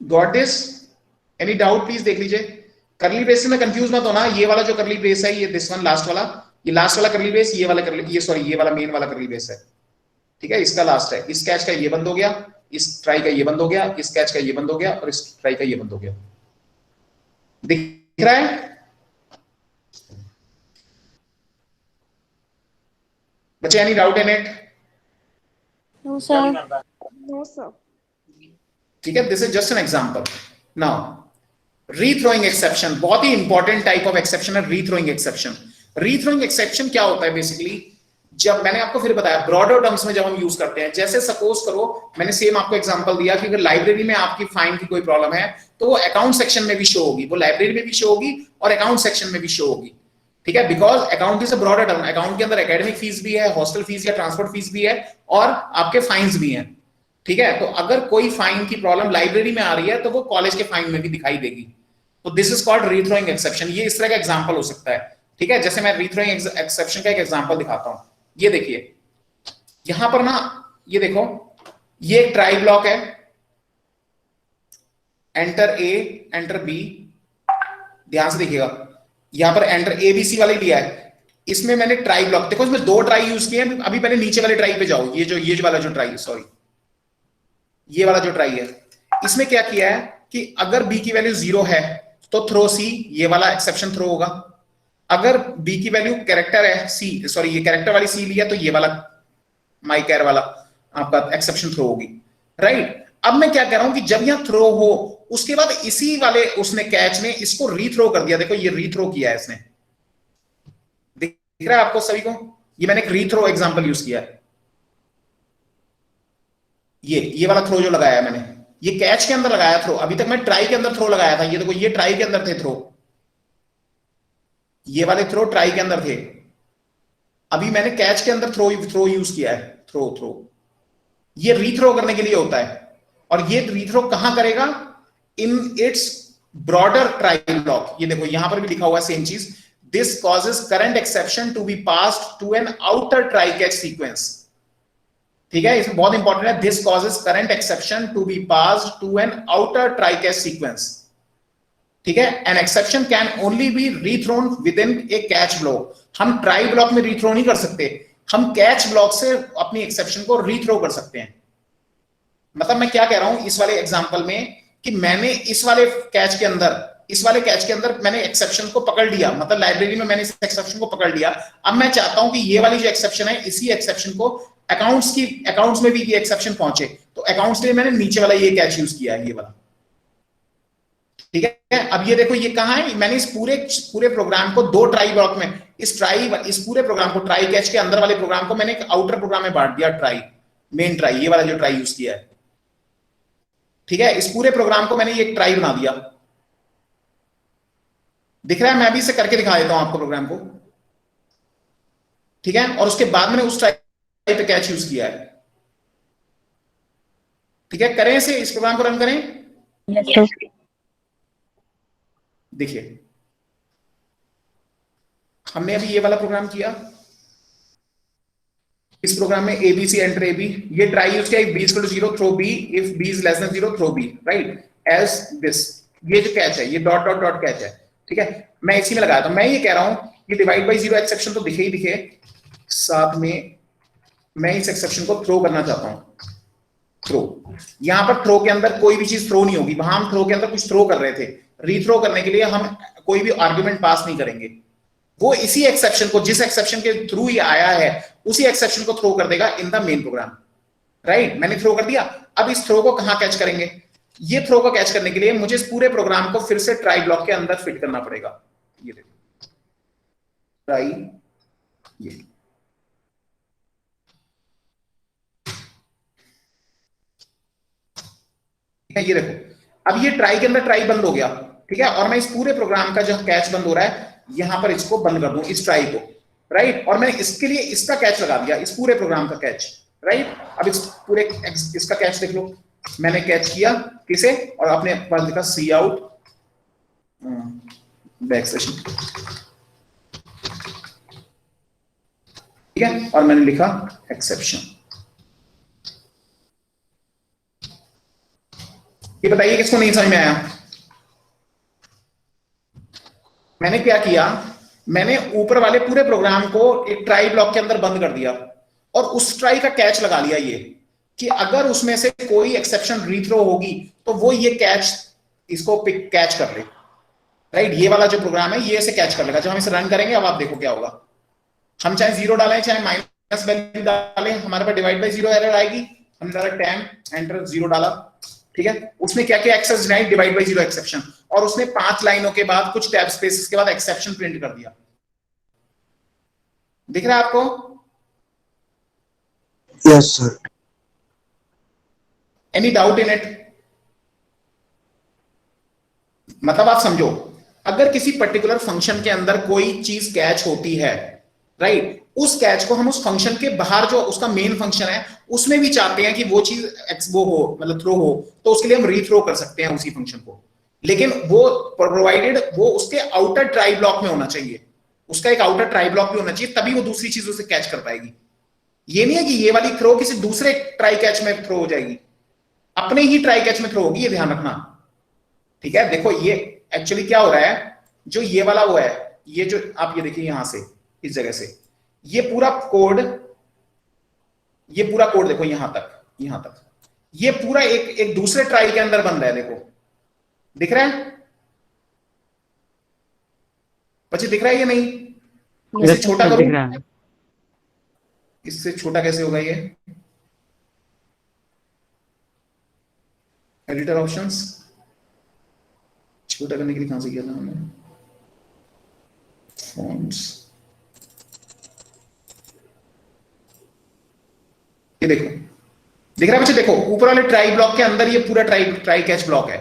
Got this? Any doubt please देख लीजिए। करली ब्रेस में कंफ्यूज मत होना, ये वाला जो करली ब्रेस है, ये दिस वन लास्ट वाला, ये लास्ट वाला करली ब्रेस, ये वाला करली, ये सॉरी ये वाला मेन वाला करली ब्रेस है, ठीक है, इसका लास्ट है। इस कैच का ये बंद हो गया, इस ट्राई का ये बंद हो गया, इस कैच का ये बंद हो गया, और इस ट्राई का ये बंद हो गया। दिख रहा है बच्चे? Any doubt in it? No, sir. No, sir. ठीक है, this is just an example. Now rethrowing exception, बहुत ही इंपॉर्टेंट टाइप ऑफ एक्सेप्शन है रीथ्रोइंग एक्सेप्शन। रीथ्रोइंग एक्सेप्शन क्या होता है बेसिकली, जब मैंने आपको फिर बताया ब्रॉडर टर्म्स में जब हम यूज करते हैं, जैसे सपोज करो मैंने सेम आपको एग्जांपल दिया कि अगर लाइब्रेरी में आपकी फाइन की कोई प्रॉब्लम है तो वो अकाउंट सेक्शन में भी शो होगी, वो लाइब्रेरी में भी शो होगी और अकाउंट सेक्शन में भी शो होगी, ठीक है, because account is a broader term. Account के अंदर एकेडमिक फीस भी है, हॉस्टल फीस या ट्रांसपोर्ट फीस भी है, और आपके फाइन्स भी हैं, ठीक है। तो अगर कोई फाइन की प्रॉब्लम लाइब्रेरी में आ रही है तो वो कॉलेज के फाइन में भी दिखाई देगी। तो दिस इज कॉल्ड रीथ्रोइंग एक्सेप्शन। ये इस तरह का एग्जांपल हो सकता है, ठीक है। जैसे मैं रीथ्रोइंग एक्सेप्शन का एक एग्जांपल दिखाता हूं, ये देखिए यहां पर ना, ये देखो ये एक ट्राई ब्लॉक है, एंटर ए एंटर बी, ध्यान से देखिएगा यहां पर एंटर ए बी सी वाले लिया है, इसमें मैंने ट्राई ब्लॉक, देखो इसमें 2 ट्राई यूज किए हैं। अभी पहले नीचे वाले ट्राई पे जाओ, ये वाला जो ट्राई है, सॉरी ये वाला जो ट्राई है, इसमें क्या किया है कि अगर बी की वैल्यू 0 है तो थ्रो सी, ये वाला एक्सेप्शन थ्रो होगा। अगर बी की वैल्यू कैरेक्टर है सी, सॉरी ये कैरेक्टर वाली सी लिया तो ये वाला माई कैर वाला आपका एक्सेप्शन थ्रो होगी, राइट। अब मैं क्या कह रहा हूं कि जब यहां थ्रो हो उसके बाद इसी वाले उसने कैच ने इसको रीथ्रो कर दिया, देखो ये रीथ्रो किया है इसने, दिख रहा है आपको सभी को, ये मैंने एक रीथ्रो एग्जांपल यूज किया है। ये वाला थ्रो जो लगाया है मैंने, ये कैच के अंदर लगाया थ्रो, अभी तक मैं ट्राई के अंदर थ्रो लगाया था, ये देखो ये ट्राई के अंदर थे थ्रो, ये वाले थ्रो ट्राई के अंदर थे, अभी मैंने कैच के अंदर थ्रो यूज किया है, थ्रो ये रीथ्रो करने के लिए होता है। और ये रीथ्रो कहां करेगा, in its broader try block. ये देखो यहां पर भी लिखा हुआ है सेम चीज, this causes current exception to be passed to an outer try catch sequence, ठीक है, इसमें बहुत इंपॉर्टेंट है, this causes current exception to be passed to an outer try catch sequence, ठीक है। An exception can only be rethrown within a catch block. हम ट्राई ब्लॉक में रीथ्रो नहीं कर सकते, हम कैच ब्लॉक से अपनी एक्सेप्शन को रीथ्रो कर सकते हैं। मतलब मैं क्या कह रहा हूं इस वाले एग्जांपल में कि मैंने इस वाले कैच के अंदर इस वाले कैच के अंदर मैंने एक्सेप्शन को पकड़ लिया, मतलब लाइब्रेरी में मैंने इस एक्सेप्शन को पकड़ लिया। अब मैं चाहता हूं कि ये वाली जो एक्सेप्शन है, इसी एक्सेप्शन को अकाउंट्स में भी ये एक्सेप्शन पहुंचे, तो अकाउंट्स के लिए मैंने नीचे वाला ये कैच यूज किया है, ये वाला। ठीक है, अब ये देखो ये कहां है, मैंने इस पूरे प्रोग्राम को दो ट्राई ब्लॉक में, इस पूरे प्रोग्राम को, ट्राई कैच के अंदर वाले प्रोग्राम को मैंने एक आउटर प्रोग्राम में बांट दिया, ट्राई, मेन ट्राई, ये वाला जो ट्राई यूज किया है। ठीक है, इस पूरे प्रोग्राम को मैंने ये एक ट्राई बना दिया, दिख रहा है? मैं भी इसे करके दिखा देता हूं आपको प्रोग्राम को। ठीक है, और उसके बाद मैंने उस ट्राई पे कैच यूज किया है। ठीक है, करें इसे, इस प्रोग्राम को रन करें। Yes, sir. देखिए हमने अभी ये वाला प्रोग्राम किया, इस प्रोग्राम में एबीसी एंटर एबी, ये ट्राई यूज किया, if b is equal to 0 throw b, if b is less than 0 throw b, right, as this. ये जो कैच है, ये डॉट डॉट डॉट कैच है। ठीक है, मैं इसी में लगाया था। मैं ये कह रहा हूं कि डिवाइड बाय 0 एक्सेप्शन तो दिखे ही दिखे, साथ में मैं इस एक्सेप्शन को थ्रो करना चाहता हूं, थ्रो। यहां पर थ्रो के अंदर कोई भी चीज थ्रो नहीं होगी, वहां हम थ्रो के अंदर कुछ थ्रो कर रहे थे, रीथ्रो करने के लिए हम कोई भी आर्गुमेंट पास नहीं करेंगे, वो इसी एक्सेप्शन को, जिस एक्सेप्शन के थ्रू ये आया है, उसी एक्सेप्शन को थ्रो कर देगा in the main program, right. मैंने थ्रो कर दिया। अब इस थ्रो को कहां कैच करेंगे? ये थ्रो को कैच करने के लिए मुझे इस पूरे प्रोग्राम को फिर से ट्राई ब्लॉक के अंदर फिट करना पड़ेगा। ये देखो ट्राई, ये देखो अब ये ट्राई के अंदर ट्राई बंद हो गया। ठीक है, और मैं इस पूरे प्रोग्राम का जो कैच बंद हो रहा है, यहां पर इसको बंद कर दूं, इस ट्राई को, राइट। और मैंने इसके लिए इसका कैच लगा दिया, इस पूरे प्रोग्राम का कैच, राइट। अब इस पूरे इसका कैच देख लो, मैंने कैच किया किसे, और अपने पास लिखा सी आउट बैक सेशन। ठीक है, और मैंने लिखा एक्सेप्शन। ये बताइए किसको नहीं समझ में आया? मैंने क्या किया, मैंने ऊपर वाले पूरे प्रोग्राम को एक ट्राई ब्लॉक के अंदर बंद कर दिया, और उस ट्राई का कैच लगा लिया ये, कि अगर उसमें से कोई एक्सेप्शन रीथ्रो होगी तो वो ये कैच, इसको पिक कैच कर ले, राइट। ये वाला जो प्रोग्राम है ये इसे कैच कर लेगा। जब हम इसे रन करेंगे अब आप देखो क्या होगा। हम चाहे 0 डालें चाहे माइनस वैल्यू डालें, हमारे पास डिवाइड बाय 0 एरर आएगी। हमने डाला 10 एंटर 0 डाला। ठीक है, उसने क्या किया, access denied divide by 0 exception, और उसने 5 लाइनों के बाद कुछ टैब स्पेसेस के बाद एक्सेप्शन प्रिंट कर दिया। दिख रहा है आपको? Yes, sir. Any doubt in it? मतलब आप समझो, अगर किसी पर्टिकुलर फंक्शन के अंदर कोई चीज कैच होती है, राइट, उस कैच को हम उस फंक्शन के बाहर जो उसका मेन फंक्शन है उसमें भी चाहते हैं कि वो चीज वो हो, मतलब थ्रो हो, तो उसके लिए हम रीथ्रो कर सकते हैं उसी फंक्शन को। लेकिन वो प्रोवाइडेड वो उसके आउटर ट्राई ब्लॉक में होना चाहिए, उसका एक आउटर ट्राई ब्लॉक भी होना चाहिए, तभी वो दूसरी चीजों से कैच कर पाएगी। ये नहीं है कि ये वाली थ्रो किसी दूसरे ट्राई कैच में थ्रो हो जाएगी, अपने ही ट्राई कैच में थ्रो होगी, ये ध्यान रखना। ठीक है, देखो ये एक्चुअली क्या हो रहा है, जो ये वाला वो है, ये जो आप ये देखिए यहां से इस जगह से ये पूरा कोड देखो यहां तक ये पूरा एक दूसरे ट्राई के अंदर बन रहा है। देखो दिख रहा है बच्चे, दिख रहा है या नहीं? इसे छोटा दिख करूं, रहा है। इससे छोटा कैसे होगा? ये एडिटर ऑप्शंस छोटा करने के लिए कहां से किया था हमने? फॉन्ट्स, ये देखो दिख रहा है बच्चे? देखो ऊपर वाले ट्राई ब्लॉक के अंदर ये पूरा ट्राई कैच ब्लॉक है।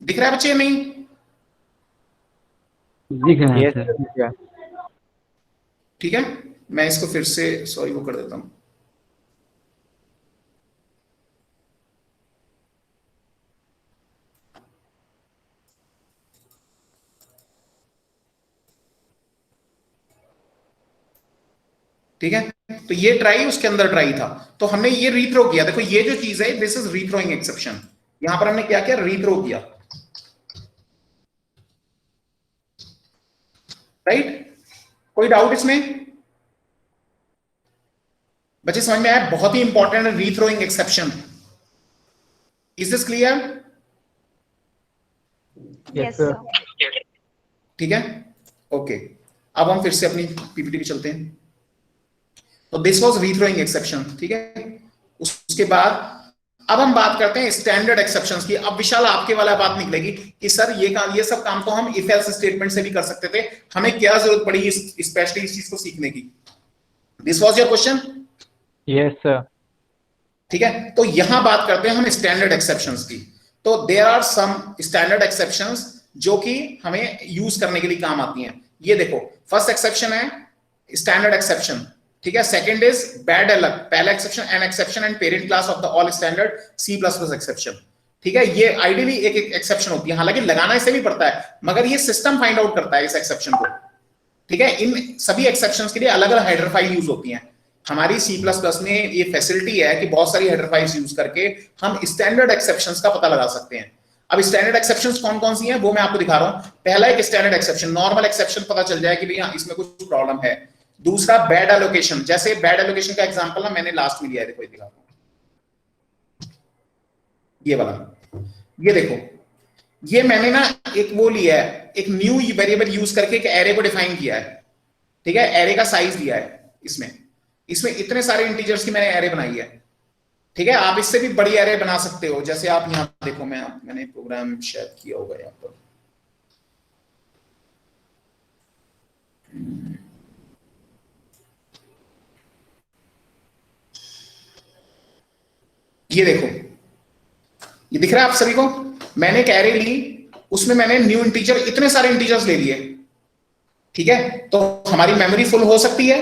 दिख रहा है बच्चे? नहीं दिख रहा है Yes, सर। sir. ठीक है, मैं इसको फिर से सॉरी वो कर देता हूं। ठीक है, तो ये ट्राई उसके अंदर ट्राई था, तो हमने ये रीथ्रो किया। देखो ये जो चीज है दिस इज रीथ्रोइंग एक्सेप्शन। यहां पर हमने क्या किया, रीथ्रो किया, राइट। कोई डाउट इसमें? बच्चे समझ में आया? बहुत ही इंपॉर्टेंट है rethrowing exception. Is this clear? Yes, sir. ठीक है, ओके। अब हम फिर से अपनी पीपीटी पे चलते हैं। तो दिस वाज रीथ्रोइंग एक्सेप्शन, ठीक है। उसके बाद अब हम बात करते हैं स्टैंडर्ड एक्सेप्शंस की। अब विशाल आपके वाला बात निकलेगी कि सर ये सब काम तो हम इफ एल्स स्टेटमेंट से भी कर सकते थे, हमें क्या जरूरत पड़ी स्पेशली इस चीज को सीखने की? This was your question? Yes, sir. ठीक है, तो यहां बात करते हैं हम स्टैंडर्ड एक्सेप्शंस की। तो there are some standard exceptions जो कि हमें यूज करने के लिए काम आती हैं। ये देखो, फर्स्ट एक्सेप्शन है स्टैंडर्ड एक्सेप्शन, ठीक है। सेकंड इज बैड अलग, पहला exception an exception and parent class of the all standard C++ exception, ठीक है। ये आइडियली एक एक्सेप्शन होती है, हालांकि लगाना इसे भी पड़ता है, मगर ये सिस्टम फाइंड आउट करता है इस एक्सेप्शन को, ठीक है। इन सभी एक्सेप्शंस के लिए अलग अलग हेडर फाइल यूज होती हैं। हमारी C++ में ये फैसिलिटी है कि बहुत सारी हेडर फाइल्स यूज करके हम स्टैंडर्ड एक्सेप्शंस का पता लगा सकते हैं। अब स्टैंडर्ड एक्सेप्शंस कौन कौन सी हैं वो मैं आपको दिखा रहा हूं। पहला एक स्टैंडर्ड एक्सेप्शन, नॉर्मल एक्सेप्शन पता चल जाए कि भैया इसमें कुछ प्रॉब्लम है। दूसरा बैड एलोकेशन, जैसे बैड एलोकेशन का एग्जांपल ना मैंने लास्ट में लिया है, देखो ये दिखा रहा हूं, ये वाला, ये देखो, ये मैंने ना एक वो लिया है, एक न्यू वेरिएबल यूज करके एक एरे को डिफाइन किया है, ठीक है। एरे का साइज दिया है, इसमें इतने सारे इंटीजर्स की मैंने एरे बनाई है, ठीक है। आप इससे भी बड़ी एरे बना सकते हो, जैसे आप यहां देखो, मैंने प्रोग्राम शेयर किया होगा यहां पर, ये देखो, ये दिख रहा है आप सभी को। मैंने एक एरे ली, उसमें मैंने न्यू इंटीजर, इतने सारे इंटीजर्स ले लिए, ठीक है। तो हमारी मेमोरी फुल हो सकती है।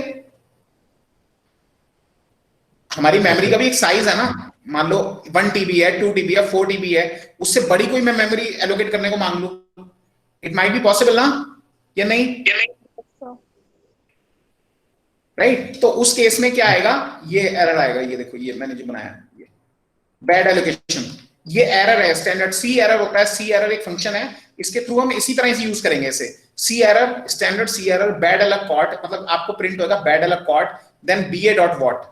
हमारी मेमोरी का भी एक साइज है ना, मान लो 1 TB है, 2 TB है, 4 TB है, उससे बड़ी कोई मैं मेमोरी एलोकेट करने को मांग लूं, इट माइट बी पॉसिबल ना, या नहीं? राइट, तो उस केस में क्या आएगा, ये एरर आएगा। ये देखो, ये मैंने जो बनाया, ये बैड एलोकेशन, ये एरर है, स्टैंडर्ड C एरर होता है। C एरर एक फंक्शन है, इसके थ्रू हम इसी तरह से यूज करेंगे इसे। C error, standard C error, bad अलग कॉट, मतलब आपको प्रिंट होगा बैड अलग कॉट, देन ba.what,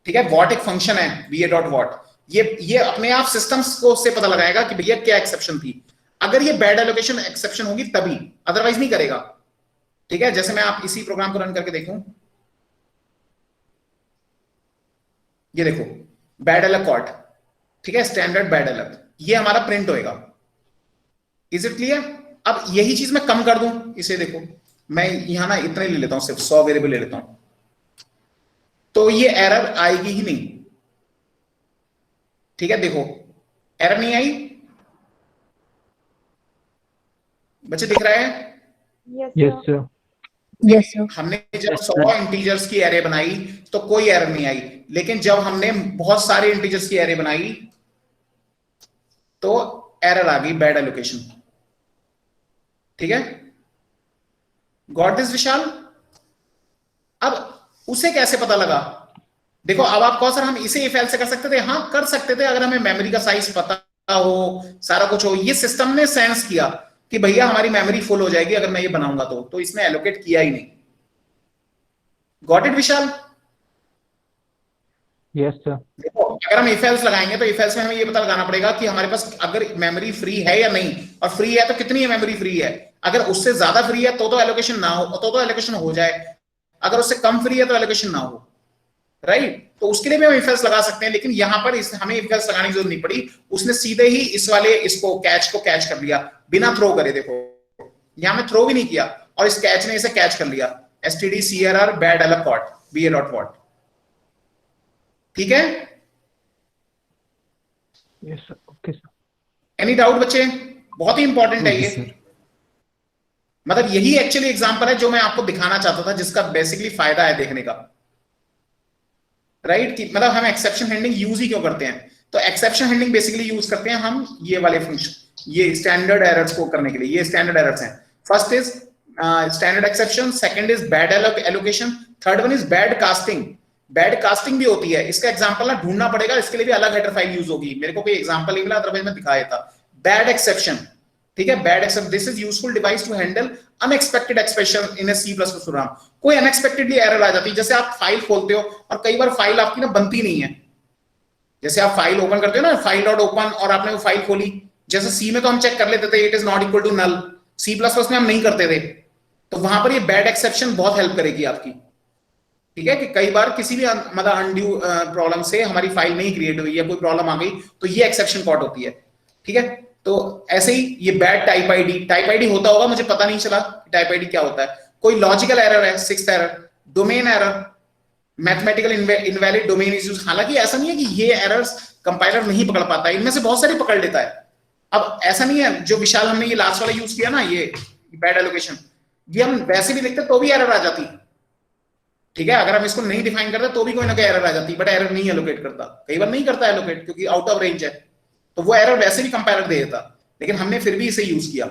ठीक है। वॉट एक फंक्शन है, ba.what, ये अपने आप सिस्टम्स को उससे पता लगाएगा कि भैया क्या एक्सेप्शन थी। अगर ये बैड एलोकेशन एक्सेप्शन होगी तभी, अदरवाइज नहीं करेगा, ठीक है। जैसे मैं आप इसी प्रोग्राम को रन करके देखूं, ये देखो बैड अलग कॉट, ठीक है, स्टैंडर्ड बैड अलग, ये हमारा प्रिंट होएगा। Is it clear? अब यही चीज मैं कम कर दूं, इसे देखो, मैं यहां ना इतने ले लेता हूं, सिर्फ 100 वेरिएबल ले लेता हूं, तो ये एरर आएगी ही नहीं, ठीक है। देखो एरर नहीं आई, बच्चे दिख रहा है? Yes, sir. Yes, sir. हमने जब 100 इंटीजर्स की एरे बनाई तो कोई एरर नहीं आई, लेकिन जब हमने बहुत सारे इंटीजर्स की एरे बनाई तो एरर आ गई, बैड एलोकेशन, ठीक है। गॉट दिस विशाल? अब उसे कैसे पता लगा? देखो, अब आप कहो सर हम इसे इफ एल्स से कर सकते थे। हाँ कर सकते थे, अगर हमें मेमोरी का साइज पता हो, सारा कुछ हो। ये सिस्टम ने सेंस किया कि भैया हमारी मेमोरी फुल हो जाएगी अगर मैं ये बनाऊंगा, तो इसने एलोकेट किया ही नहीं। Got it Vishal? Yes, sir. देखो, अगर हम इफ एल्स लगाएंगे तो इफ एल्स में हमें ये पता लगाना पड़ेगा कि हमारे पास अगर मेमोरी फ्री है या नहीं, और फ्री है तो कितनी मेमोरी फ्री है। अगर उससे ज्यादा फ्री है तो एलोकेशन ना हो, तो एलोकेशन हो जाए। अगर उससे कम फ्री है तो एलोकेशन ना हो, राइट। तो उसके लिए भी हम इफ एल्स लगा सकते हैं, लेकिन यहां पर हमें इफ एल्स लगाने की जरूरत नहीं पड़ी। उसने सीधे ही इसको कैच कर लिया बिना थ्रो करे। देखो यहां में थ्रो भी नहीं किया और इस कैच ने इसे कैच कर लिया, stdcrr बैड अलग कॉट ba.what, ठीक है। Yes, sir. Okay, sir. Any doubt बच्चे? बहुत ही इंपॉर्टेंट है ये, मतलब यही एक्चुअली एग्जांपल है जो मैं आपको दिखाना चाहता था, जिसका बेसिकली फायदा है देखने का, राइट। कि मतलब हम एक्सेप्शन हैंडलिंग यूज ही क्यों करते हैं? तो एक्सेप्शन हैंडलिंग बेसिकली यूज करते हैं हम ये वाले फंक्शन, ये स्टैंडर्ड एरर्स को करने के लिए। ये स्टैंडर्ड एरर्स हैं। First is standard exception, second is bad allocation, third one is bad casting. Bad casting भी होती है, इसका एग्जांपल ना ढूंढना पड़ेगा, इसके लिए भी अलग हेडर फाइल यूज होगी। मेरे को कोई एग्जांपल नहीं मिला, अदरवाइज मैं दिखा देता। बैड एक्सेप्शन, ठीक है। Bad exception, this is useful device to handle unexpected expression in a C++ program. कोई अनएक्सपेक्टेडली एरर आ जाती है, जैसे आप फाइल खोलते हो और कई बार फाइल आपकी ना बनती नहीं है। जैसे आप फाइल ओपन करते हो ना, फाइल डॉट ओपन, और आपने वो फाइल खोली, जैसे सी में तो हम चेक कर लेते थे it is not equal to null, C plus plus में हम नहीं करते थे, तो वहां पर ये बैड एक्सेप्शन बहुत हेल्प करेगी आपकी। ठीक है, कि कई बार किसी भी मतलब अनड्यू प्रॉब्लम से हमारी फाइल नहीं क्रिएट हुई या कोई प्रॉब्लम आ गई तो ये एक्सेप्शन कॉट होती है। ठीक है, तो ऐसे ही ये बैड टाइप आईडी होता होगा, मुझे पता नहीं चला टाइप आईडी क्या होता है। कोई लॉजिकल एरर है, 6th error, domain error, mathematical invalid domain is used. हालांकि ऐसा नहीं है कि ये एरर्स कंपाइलर नहीं पकड़ पाता, इनमें से बहुत सारे पकड़ लेता है। अब ऐसा नहीं है, जो विशाल हमने ये लास्ट वाला यूज किया ना, ये बैड एलोकेशन, ये हम वैसे भी लिखते तो भी एरर आ जाती। ठीक है, अगर हम इसको नहीं डिफाइन करते तो भी कोई ना कोई एरर आ जाती, बट एरर नहीं एलोकेट करता, कई बार नहीं करता एलोकेट क्योंकि आउट ऑफ रेंज है, तो वो एरर वैसे भी कंपाइलर दे देता, लेकिन हमने फिर भी इसे यूज किया।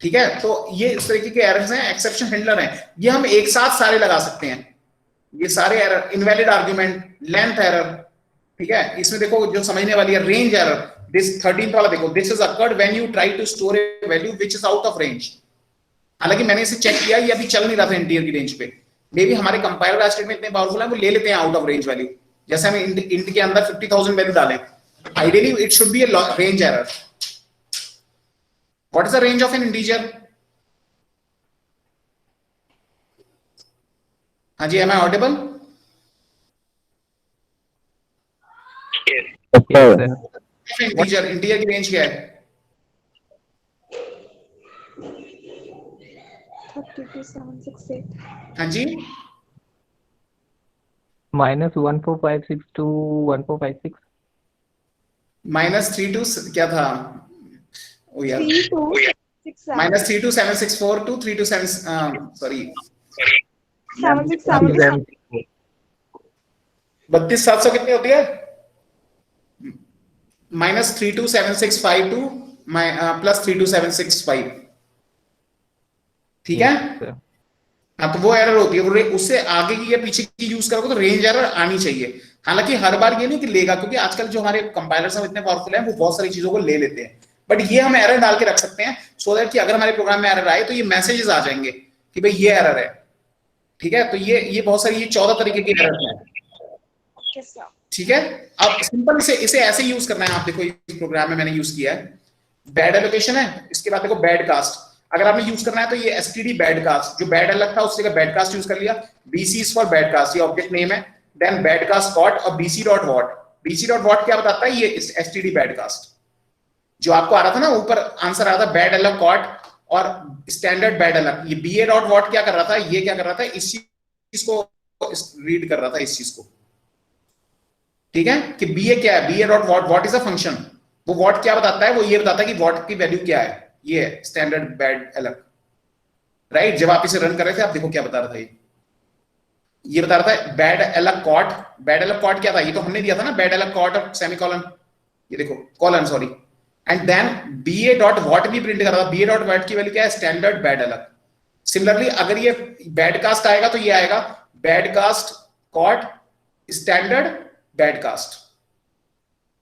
ठीक है, तो ये इस तरीके के एरर्स हैं, एक्सेप्शन हैंडलर हैं, ये हम एक साथ सारे लगा सकते हैं। ये सारे error, invalid argument, length error, ठीक है, इसमें देखो जो समझने वाली है, रेंज एरर, दिस 13th वाला देखो, this is awkward when you try to store a value which is out of range. हालांकि मैंने इसे चेक किया, ये अभी चल नहीं रहा था इंटीजर की रेंज पे, मे बी हमारे कंपाइलर आज में इतने पावरफुल है वो ले लेते हैं आउट ऑफ रेंज वैल्यू। जैसे हम इंट के अंदर 50,000 वैल्यू डालें, ideally it should be A range error. What is the range of N integer? हाँ जी, एम आई ऑडिबल? इंटीजर की रेंज क्या है? 32768। हाँ जी, -1456 to 1456 -3 to क्या था ओ यार, 3267 -3 to 764 to 3 to 7 सॉरी 767 32,700 कितनी होती है? -3 to 765 to +3 to 765। ठीक है, हाँ, तो वो एरर होती है, वो उससे आगे की या पीछे की यूज करोगे तो रेंज एरर आनी चाहिए। हालांकि हर बार ये नहीं कि लेगा, क्योंकि आजकल जो हमारे कंपाइलर्स हैं इतने पावरफुल हैं, वो बहुत सारी चीजों को ले लेते हैं, बट ये हम एरर डाल के रख सकते हैं सो दैट कि अगर हमारे प्रोग्राम में एरर आए तो ये मैसेजेस आ जाएंगे कि भाई ये एरर है। ठीक है, तो ये बहुत सारी, ये 14 तरीके की एरर है। ठीक है, अब सिंपल इसे ऐसे यूज करना है। आप देखो इस प्रोग्राम में मैंने यूज किया है, बैड एलोकेशन है, इसके बाद देखो बैड कास्ट। अगर आपने यूज करना है तो ये एसटीडी बैड कास्ट, जो बैड अलग था उससे बैड कास्ट यूज कर लिया। BC is for bad cast, ये ऑब्जेक्ट नेम है, देन बैड कास्ट कॉट और BC dot what. BC dot what क्या बताता है? ये एसटीडी बैड कास्ट, जो आपको आ रहा था ना ऊपर आंसर आ रहा था, बैड अलग कॉट और स्टैंडर्ड बैड अलग। ये बीए डॉट वॉट क्या कर रहा था? ये क्या कर रहा था? इस चीज को रीड कर रहा था, इस चीज को। ठीक है, कि बीए क्या है? BA dot what, what is a function. वो वॉट क्या बताता है? वो ये बताता है कि वॉट की वैल्यू क्या है, ये स्टैंडर्ड बैड अलग। राइट, जब आप इसे रन कर रहे थे आप देखो क्या बता रहा था, ये बता रहा था बैड अलग कॉट। बैड अलग कॉट क्या था? ये तो हमने दिया था ना, बैड अलग कॉट और सेमीकोलन, ये देखो colon, sorry, and then BA dot what भी प्रिंट कर रहा था। बीए डॉट वॉट की वैल्यू क्या है? स्टैंडर्ड बैड अलग। सिमिलरली अगर ये बैड कास्ट आएगा तो ये आएगा bad cast caught standard bad cast.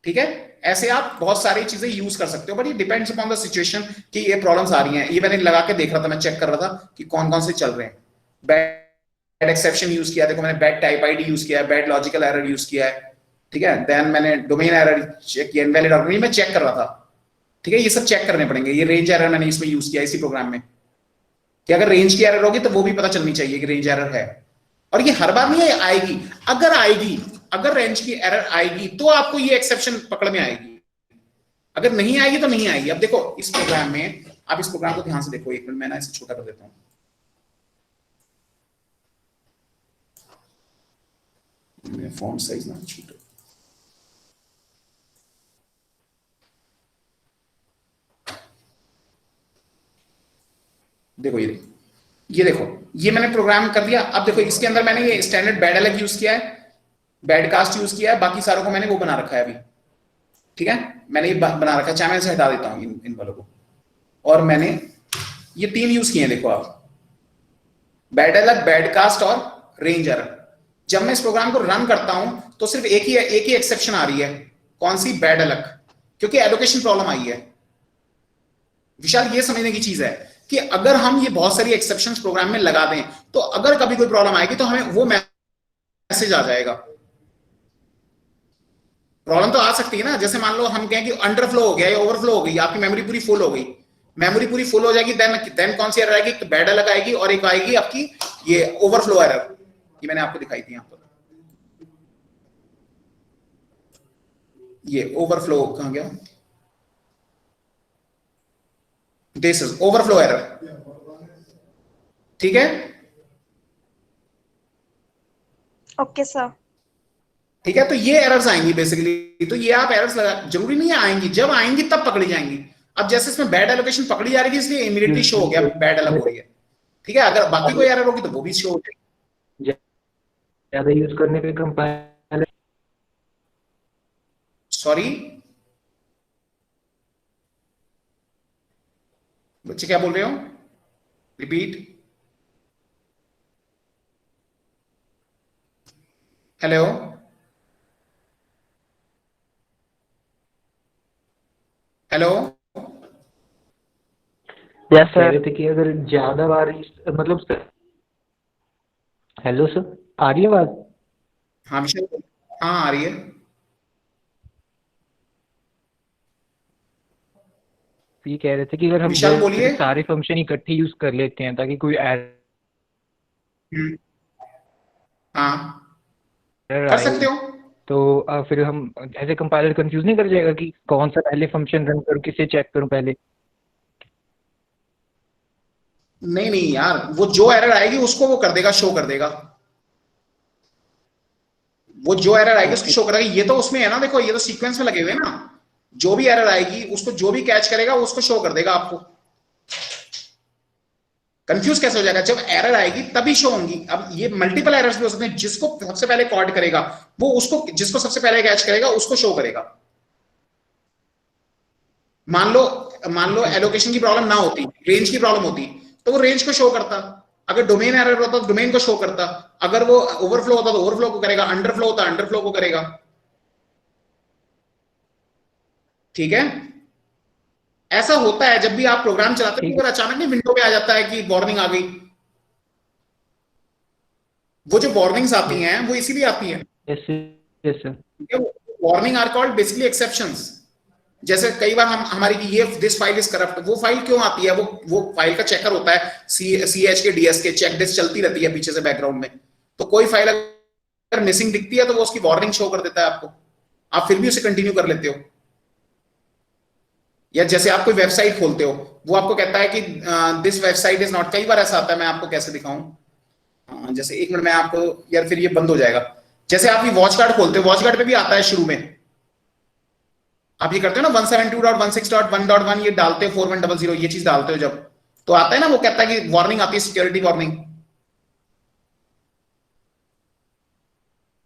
ठीक है, ऐसे आप बहुत सारी चीजें यूज कर सकते हो, बट ये डिपेंड्स अपॉन द सिचुएशन कि ये प्रॉब्लम्स आ रही हैं। ये मैंने लगा के देख रहा था, मैं चेक कर रहा था कि कौन कौन से चल रहे हैं। बैड एक्सेप्शन यूज किया, देखो मैंने बैड टाइप आईडी यूज किया है, बैड लॉजिकल एरर यूज किया है। ठीक है, देन मैंने डोमेन एरर चेक किया, इनवैलिड आर्गुमेंट मैं चेक कर रहा था। ठीक है, ये सब चेक करने पड़ेंगे। ये रेंज एरर मैंने इसमें यूज किया इसी प्रोग्राम में, कि अगर रेंज की एरर होगी तो वो भी पता चलनी चाहिए कि रेंज एरर है। और ये हर बार नहीं आएगी, अगर आएगी, अगर रेंज की एरर आएगी तो आपको ये एक्सेप्शन पकड़ में आएगी, अगर नहीं आएगी तो नहीं आएगी। अब देखो इस प्रोग्राम में, आप इस प्रोग्राम को ध्यान से देखो, एक मिनट मैं ना इसे छोटा कर देता हूं। मेरा फॉन्ट साइज ना छोटा, देखो ये देखो, ये मैंने प्रोग्राम कर दिया। अब देखो इसके अंदर मैंने ये स्टैंडर्ड बैड अलग यूज किया है, बैड कास्ट यूज किया है, बाकी सारों को मैंने वो बना रखा है अभी। ठीक है, मैंने ये बना रखा है, चाहे मैं इसे हटा देता हूं इन वालों को, और मैंने ये 3 यूज किए हैं। देखो आप, बैड अलग, बैड कास्ट और रेंज एरर। जब मैं इस प्रोग्राम को रन करता हूं तो सिर्फ एक ही एक्सेप्शन आ रही है, कौन सी? बैड अलग, क्योंकि एलोकेशन प्रॉब्लम आई है। विशाल ये समझने की चीज है कि अगर हम ये बहुत सारी एक्सेप्शंस प्रोग्राम में लगा दें तो अगर कभी कोई प्रॉब्लम आएगी तो हमें वो मैसेज आ जाएगा। प्रॉब्लम तो आ सकती है ना, जैसे मान लो हम कहें कि अंडरफ्लो हो गया या ओवरफ्लो हो गई, आपकी मेमोरी पूरी फुल हो गई, मेमोरी पूरी फुल हो जाएगी, देन कौन सी एरर आएगी? एक बैड अलग आएगी और एक आएगी आपकी ये ओवरफ्लो एरर, ये मैंने आपको दिखाई थी यहाँ पर, ये ओवरफ्लो कहां गया, दिस इज ओवरफ्लो एरर, ठीक है? Okay, sir. ठीक है, तो ये एरर्स आएंगी बेसिकली, तो ये आप एरर्स लगा, जरूरी नहीं है आएंगी, जब आएंगी तब पकड़ी जाएंगी। अब जैसे इसमें बैड एलोकेशन पकड़ी जा रही है इसलिए इमीडिएटली शो हो गया बैड अलग हो रही है, ठीक है? अगर बाकी कोई एरर होगी तो वो भी शो हो जाएगी। ज्यादा यूज करने पे कंपाइलर सॉरी बच्चे क्या बोल रहे हो? Repeat. Hello, hello, yes sir, कह रहे थे कि अगर ज्यादा बार मतलब हेलो सर, आ रही है आवाज? हाँ विशाल, हाँ आ रही है। ये कह रहे थे कि अगर हम विशाल बोलिए। सारे फंक्शन इकट्ठे यूज कर लेते हैं ताकि कोई एरर हाँ कर सकते हो। तो फिर हम ऐसे कंपाइलर कंफ्यूज नहीं कर जाएगा कि कौन सा पहले फंक्शन रन करूं, किसे चेक करूं पहले? नहीं नहीं यार, वो जो एरर आएगी उसको वो कर देगा, शो कर देगा, वो जो एरर आएगी उसको शो करेगा। ये तो उसमें है ना, देखो ये तो सीक्वेंस में लगे हुए हैं ना, जो भी एरर आएगी उसको जो भी कैच करेगा उसको शो कर देगा आपको। कंफ्यूज कैसे हो जाएगा? जब एरर आएगी तभी शो होंगी। अब ये मल्टीपल एरर्स भी हो सकते हैं, जिसको सबसे पहले कॉर्ड करेगा वो उसको, जिसको सबसे पहले कैच करेगा उसको शो करेगा। मान लो एलोकेशन की प्रॉब्लम ना होती, रेंज की प्रॉब्लम होती, तो वो रेंज को शो करता। अगर डोमेन एरर होता तो डोमेन को शो करता, अगर वो ओवरफ्लो होता तो ओवरफ्लो को करेगा, अंडरफ्लो होता अंडरफ्लो को करेगा, ठीक है? ऐसा होता है जब भी आप प्रोग्राम चलाते हैं, अगर अचानक नहीं विंडो पे आ जाता है कि वार्निंग आ गई। वो जो वार्निंग्स आती हैं वो इसीलिए आती हैं। Yes sir. Warning are called basically exceptions. जैसे कई बार हम हमारी कि ये दिस फाइल इज करप्ट, वो फाइल क्यों आती है? वो फाइल का चेकर होता है, CH के DS के चेक डिस्क चलती रहती है पीछे से बैकग्राउंड में, तो कोई फाइल अगर मिसिंग दिखती है तो वो उसकी वार्निंग शो कर देता है आपको, आप फिर भी उसे कंटिन्यू कर लेते हो। या जैसे आप कोई वेबसाइट खोलते हो, वो आपको कहता है कि दिस वेबसाइट इज नॉट, कई बार ऐसा आता है, मैं आपको कैसे दिखाऊं, जैसे एक मिनट में आपको, यार फिर ये बंद हो जाएगा। जैसे आप ये वॉच गार्ड खोलते हो, वॉच गार्ड पे भी आता है शुरू में, आप ये करते हो ना 172.16.1.1 ये डालते हो, 4100 ये चीज डालते हो जब, तो आता है ना, वो कहता है कि वार्निंग आती है, सिक्योरिटी वार्निंग।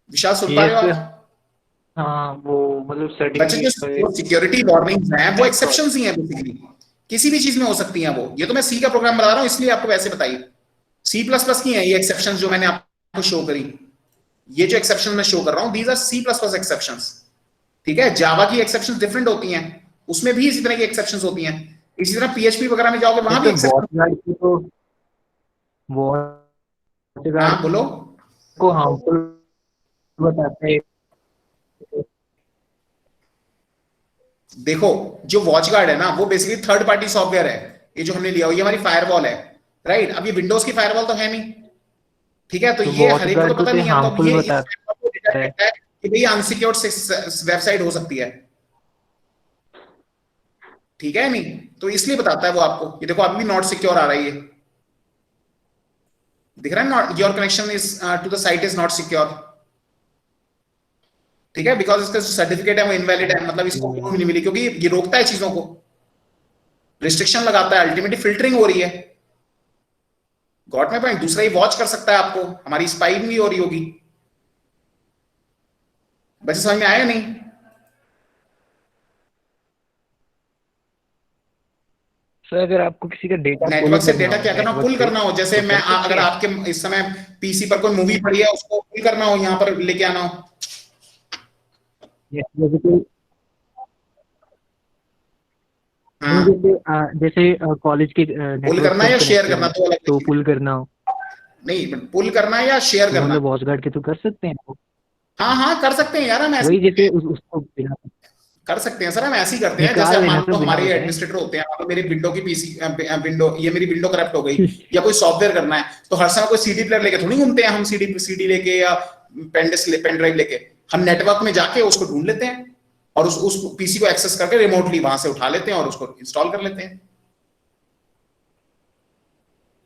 विशाल सुन पा रहे हो आप? हाँ, वो मतलब बच्चे जो सिक्योरिटी वार्निंग्स हैं वो एक्सेप्शंस ही हैं बेसिकली, किसी भी चीज में हो सकती हैं वो। ये तो मैं सी का प्रोग्राम बता रहा हूं इसलिए आपको वैसे बताइए, C++ की हैं ये एक्सेप्शंस जो मैंने आपको शो करी, ये जो एक्सेप्शन मैं शो कर रहा हूं दीज आर C++ एक्सेप्शंस, ठीक है? जावा की एक्सेप्शंस डिफरेंट होती हैं, उसमें भी इसी तरह की एक्सेप्शंस होती हैं। इसी तरह PHP वगैरह में जाओगे वहां भी हाँ बोलो को हार्मफुल बताते हैं। देखो, जो वॉच गार्ड है ना वो बेसिकली थर्ड पार्टी सॉफ्टवेयर है, ये जो हमने लिया हुआ, ये हमारी फायरवॉल है, राइट? अब ये विंडोज की फायरवॉल तो है नहीं, ठीक है? तो ये हर एक को तो पता नहीं है, तो ये कि भाई अनसिक्योर्ड वेबसाइट हो सकती है, ठीक है? नहीं तो इसलिए बताता है वो आपको। ये देखो अभी भी नॉट सिक्योर आ रहा है, ये दिख रहा है, not your connection is to the site is not secure, ठीक है? बिकॉज इसका जो सर्टिफिकेट है वो इनवैलिड है, मतलब इसको नहीं मिली, क्योंकि ये रोकता है चीजों को, रिस्ट्रिक्शन लगाता है, अल्टीमेटली फिल्टरिंग हो रही है। Got my point? दूसरा ही वॉच कर सकता है आपको, हमारी स्पाइंग भी हो रही होगी। बच्चे समझ में आया नहीं? सर अगर आपको किसी का डेटा नेटवर्क से डेटा क्या करना, पुल करना हो, जैसे मैं अगर आपके इस समय पीसी पर कोई मूवी पड़ी है उसको पुल करना हो, यहाँ पर लेके आना हो, जैसे कॉलेज की पुल करना है या शेयर करना, तो अलग तो पुल करना हो, नहीं, पुल करना है या शेयर करना, मतलब वॉच गार्ड के तो कर सकते हैं। हाँ हाँ कर सकते हैं यार, हम ऐसे वही जैसे उसको बिना कर सकते हैं सर, हम ऐसे ही करते हैं। निकाल जैसे लेना मान सर लो बिना हमारे बताए। एडमिनिस्ट्रेटर होते हैं, मान लो मेरी विंडो की पीसी विंडो, ये मेरी विंडो करप्ट हो गई या कोई सॉफ्टवेयर करना है, तो हर समय कोई सीडी प्लेयर लेके थोड़ी घूमते हैं हम, सीडी लेके या पेन ड्राइव लेके। हम नेटवर्क में जाके उसको ढूंढ लेते हैं और उस पीसी को एक्सेस करके रिमोटली वहां से उठा लेते हैं और उसको इंस्टॉल कर लेते हैं।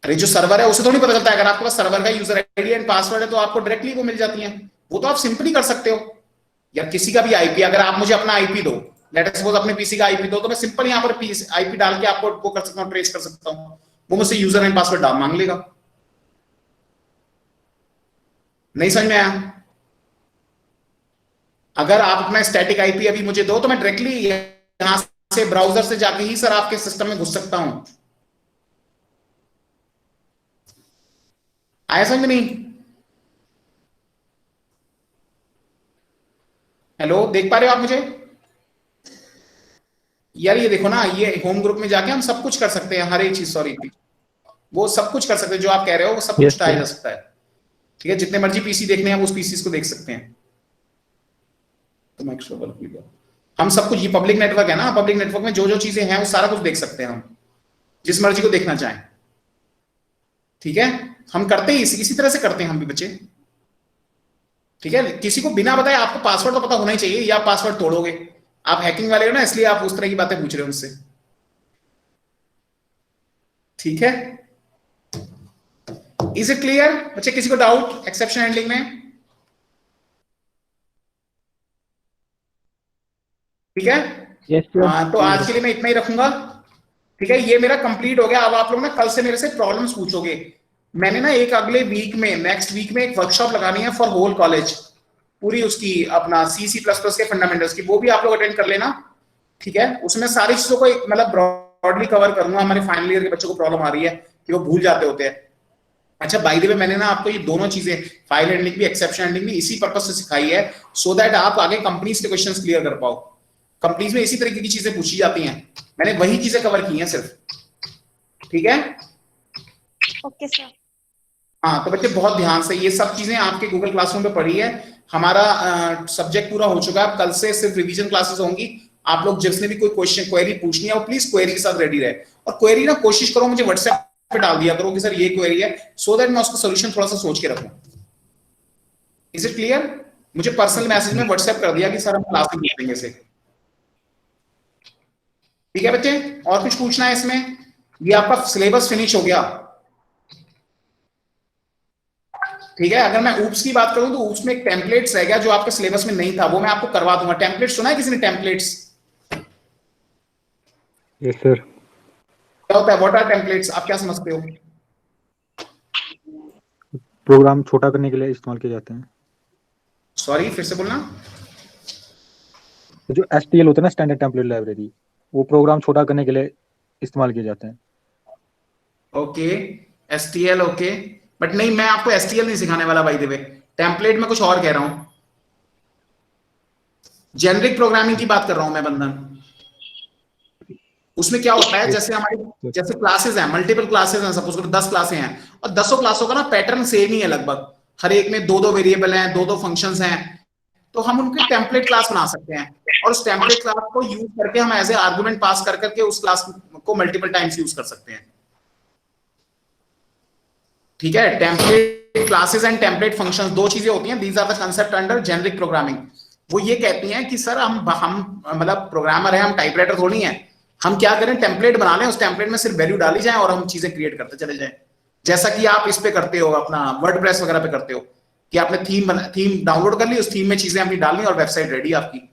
अरे जो सर्वर है उसे थोड़ी पता चलता है। अगर आपके पास सर्वर का यूजर आईडी एंड पासवर्ड है तो आपको डायरेक्टली वो मिल जाती है। वो तो आप सिंपली कर सकते हो। या किसी का भी आईपी, अगर आप मुझे अपना आईपी दो, लेट अस सपोज अपने पीसी का आईपी दो, तो मैं सिंपल यहाँ पर आईपी डाल के आपको वो कर सकता हूँ, ट्रेस कर सकता हूँ। वो मुझसे यूजर एंड पासवर्ड डाल मांग लेगा। नहीं समझ में आया? अगर आप अपना स्टैटिक आईपी अभी मुझे दो तो मैं डायरेक्टली यहां से ब्राउजर से जाके ही सर आपके सिस्टम में घुस सकता हूं। आया समझ में नहीं? हेलो, देख पा रहे हो आप मुझे? यार ये देखो ना, ये होम ग्रुप में जाके हम सब कुछ कर सकते हैं, हर एक चीज, सॉरी वो सब कुछ कर सकते हैं जो आप कह रहे हो, वो सब Yes, कुछ टाया sir. जा सकता है। ठीक है, जितने मर्जी पीसी देखने हैं वो उस पीसी को देख सकते हैं। तो माइक्रोसॉफ्ट हम सब कुछ, ये पब्लिक नेटवर्क है ना, पब्लिक नेटवर्क में जो जो चीजें हैं वो सारा कुछ देख सकते हैं हम, जिस मर्जी को देखना चाहें। ठीक है, हम करते ही इसी तरह से करते हैं हम भी बच्चे। ठीक है, किसी को बिना बताए आपको पासवर्ड तो पता होना ही चाहिए, या आप पासवर्ड तोड़ोगे। आप हैकिंग वाले हो ना, इसलिए आप उस तरह की बातें पूछ रहे हो मुझसे। ठीक है, इज इट क्लियर बच्चे? किसी को डाउट एक्सेप्शन हैंडलिंग में? ठीक है, Yes, sir. तो आज के लिए मैं इतना ही रखूंगा। ठीक है, ये मेरा कंप्लीट हो गया। अब आप लोग ना कल से मेरे से प्रॉब्लम्स पूछोगे। मैंने ना एक अगले वीक में, नेक्स्ट वीक में एक वर्कशॉप लगानी है फॉर होल कॉलेज, पूरी उसकी अपना C++ के फंडामेंटल्स की, वो भी आप लोग अटेंड कर लेना। ठीक है, उसमें सारी चीजों को मतलब ब्रॉडली कवर करूंगा। हमारे फाइनल ईयर के बच्चों को प्रॉब्लम आ रही है कि वो भूल जाते होते हैं। अच्छा, बाय द वे मैंने ना आपको ये दोनों चीजें, फाइल हैंडलिंग भी, एक्सेप्शन हैंडलिंग भी, इसी पर्पस से सिखाई है, सो दैट आप आगे कंपनीज के क्वेश्चंस क्लियर कर पाओ। कंपनीज में इसी तरीके की चीजें पूछी जाती हैं, मैंने वही चीजें कवर की हैं सिर्फ। ठीक है, ओके सर। हाँ तो बच्चे बहुत ध्यान से ये सब चीजें आपके गूगल क्लासरूम पे पढ़ी है। हमारा सब्जेक्ट पूरा हो चुका है। कल से सिर्फ रिवीजन क्लासेस होंगी। आप लोग जिसने भी कोई क्वेश्चन क्वेरी पूछनी है वो प्लीज क्वेरी के साथ रेडी रहे, और क्वेरी ना कोशिश करो मुझे व्हाट्सएप पे डाल दिया करो कि सर ये क्वेरी है, सो दैट मैं उसका सोल्यूशन थोड़ा सा सोच के रखूं। Is it clear? मुझे पर्सनल मैसेज में व्हाट्सएप कर दिया कि सर हम क्लास में देंगे इसे। ठीक है बच्चे, और कुछ पूछना है इसमें? ये आपका सिलेबस फिनिश हो गया। ठीक है, अगर मैं ऊप्स की बात करूं तो ऊप्स में एक टेम्पलेट्स रह गया जो आपके सिलेबस में नहीं था, वो मैं आपको करवा दूंगा। टेम्पलेट्स सुना है किसी ने? Templates Yes, sir. क्या होता है? What are templates? आप क्या समझते हो? प्रोग्राम छोटा करने के लिए इस्तेमाल किए जाते हैं। सॉरी, फिर से बोलना। जो STL होता है ना, स्टैंडर्ड टेम्पलेट लाइब्रेरी, वो प्रोग्राम छोटा करने के लिए इस्तेमाल किए जाते हैं। ओके, STL, ओके, बट नहीं, मैं आपको STL नहीं सिखाने वाला बाय द वे। टेम्पलेट में कुछ और कह रहा हूं, जेनरिक प्रोग्रामिंग की बात कर रहा हूं मैं बंधन। उसमें क्या होता है, जैसे हमारी जैसे क्लासेस हैं, मल्टीपल क्लासेस हैं, सपोज करो 10 क्लासें हैं, और 10 क्लासों का ना पैटर्न सेम ही है लगभग। हर एक में 2-2 वेरिएबल हैं, 2-2 फंक्शंस हैं, तो हम उनके टेम्पलेट क्लास बना सकते हैं, और उस टेम्पलेट क्लास को यूज करके हम एज ए आर्गुमेंट पास कर करके उस क्लास को मल्टीपल टाइम्स यूज कर सकते हैं। ठीक है, template classes and template functions दो चीजें होती हैं। These are the concept under generic programming. वो ये कहती हैं कि सर हम मतलब प्रोग्रामर हैं, हम टाइपराइटर थोड़ी हैं, हम क्या करें, टेम्पलेट बना लें, उस टेम्पलेट में सिर्फ वैल्यू डाली जाए और हम चीजें क्रिएट करते चले जाएं। जैसा कि आप इस पे करते हो, अपना वर्डप्रेस वगैरह पे करते हो, कि आपने थीम डाउनलोड कर ली, उस थीम में चीजें अपनी डालनी और वेबसाइट रेडी आपकी।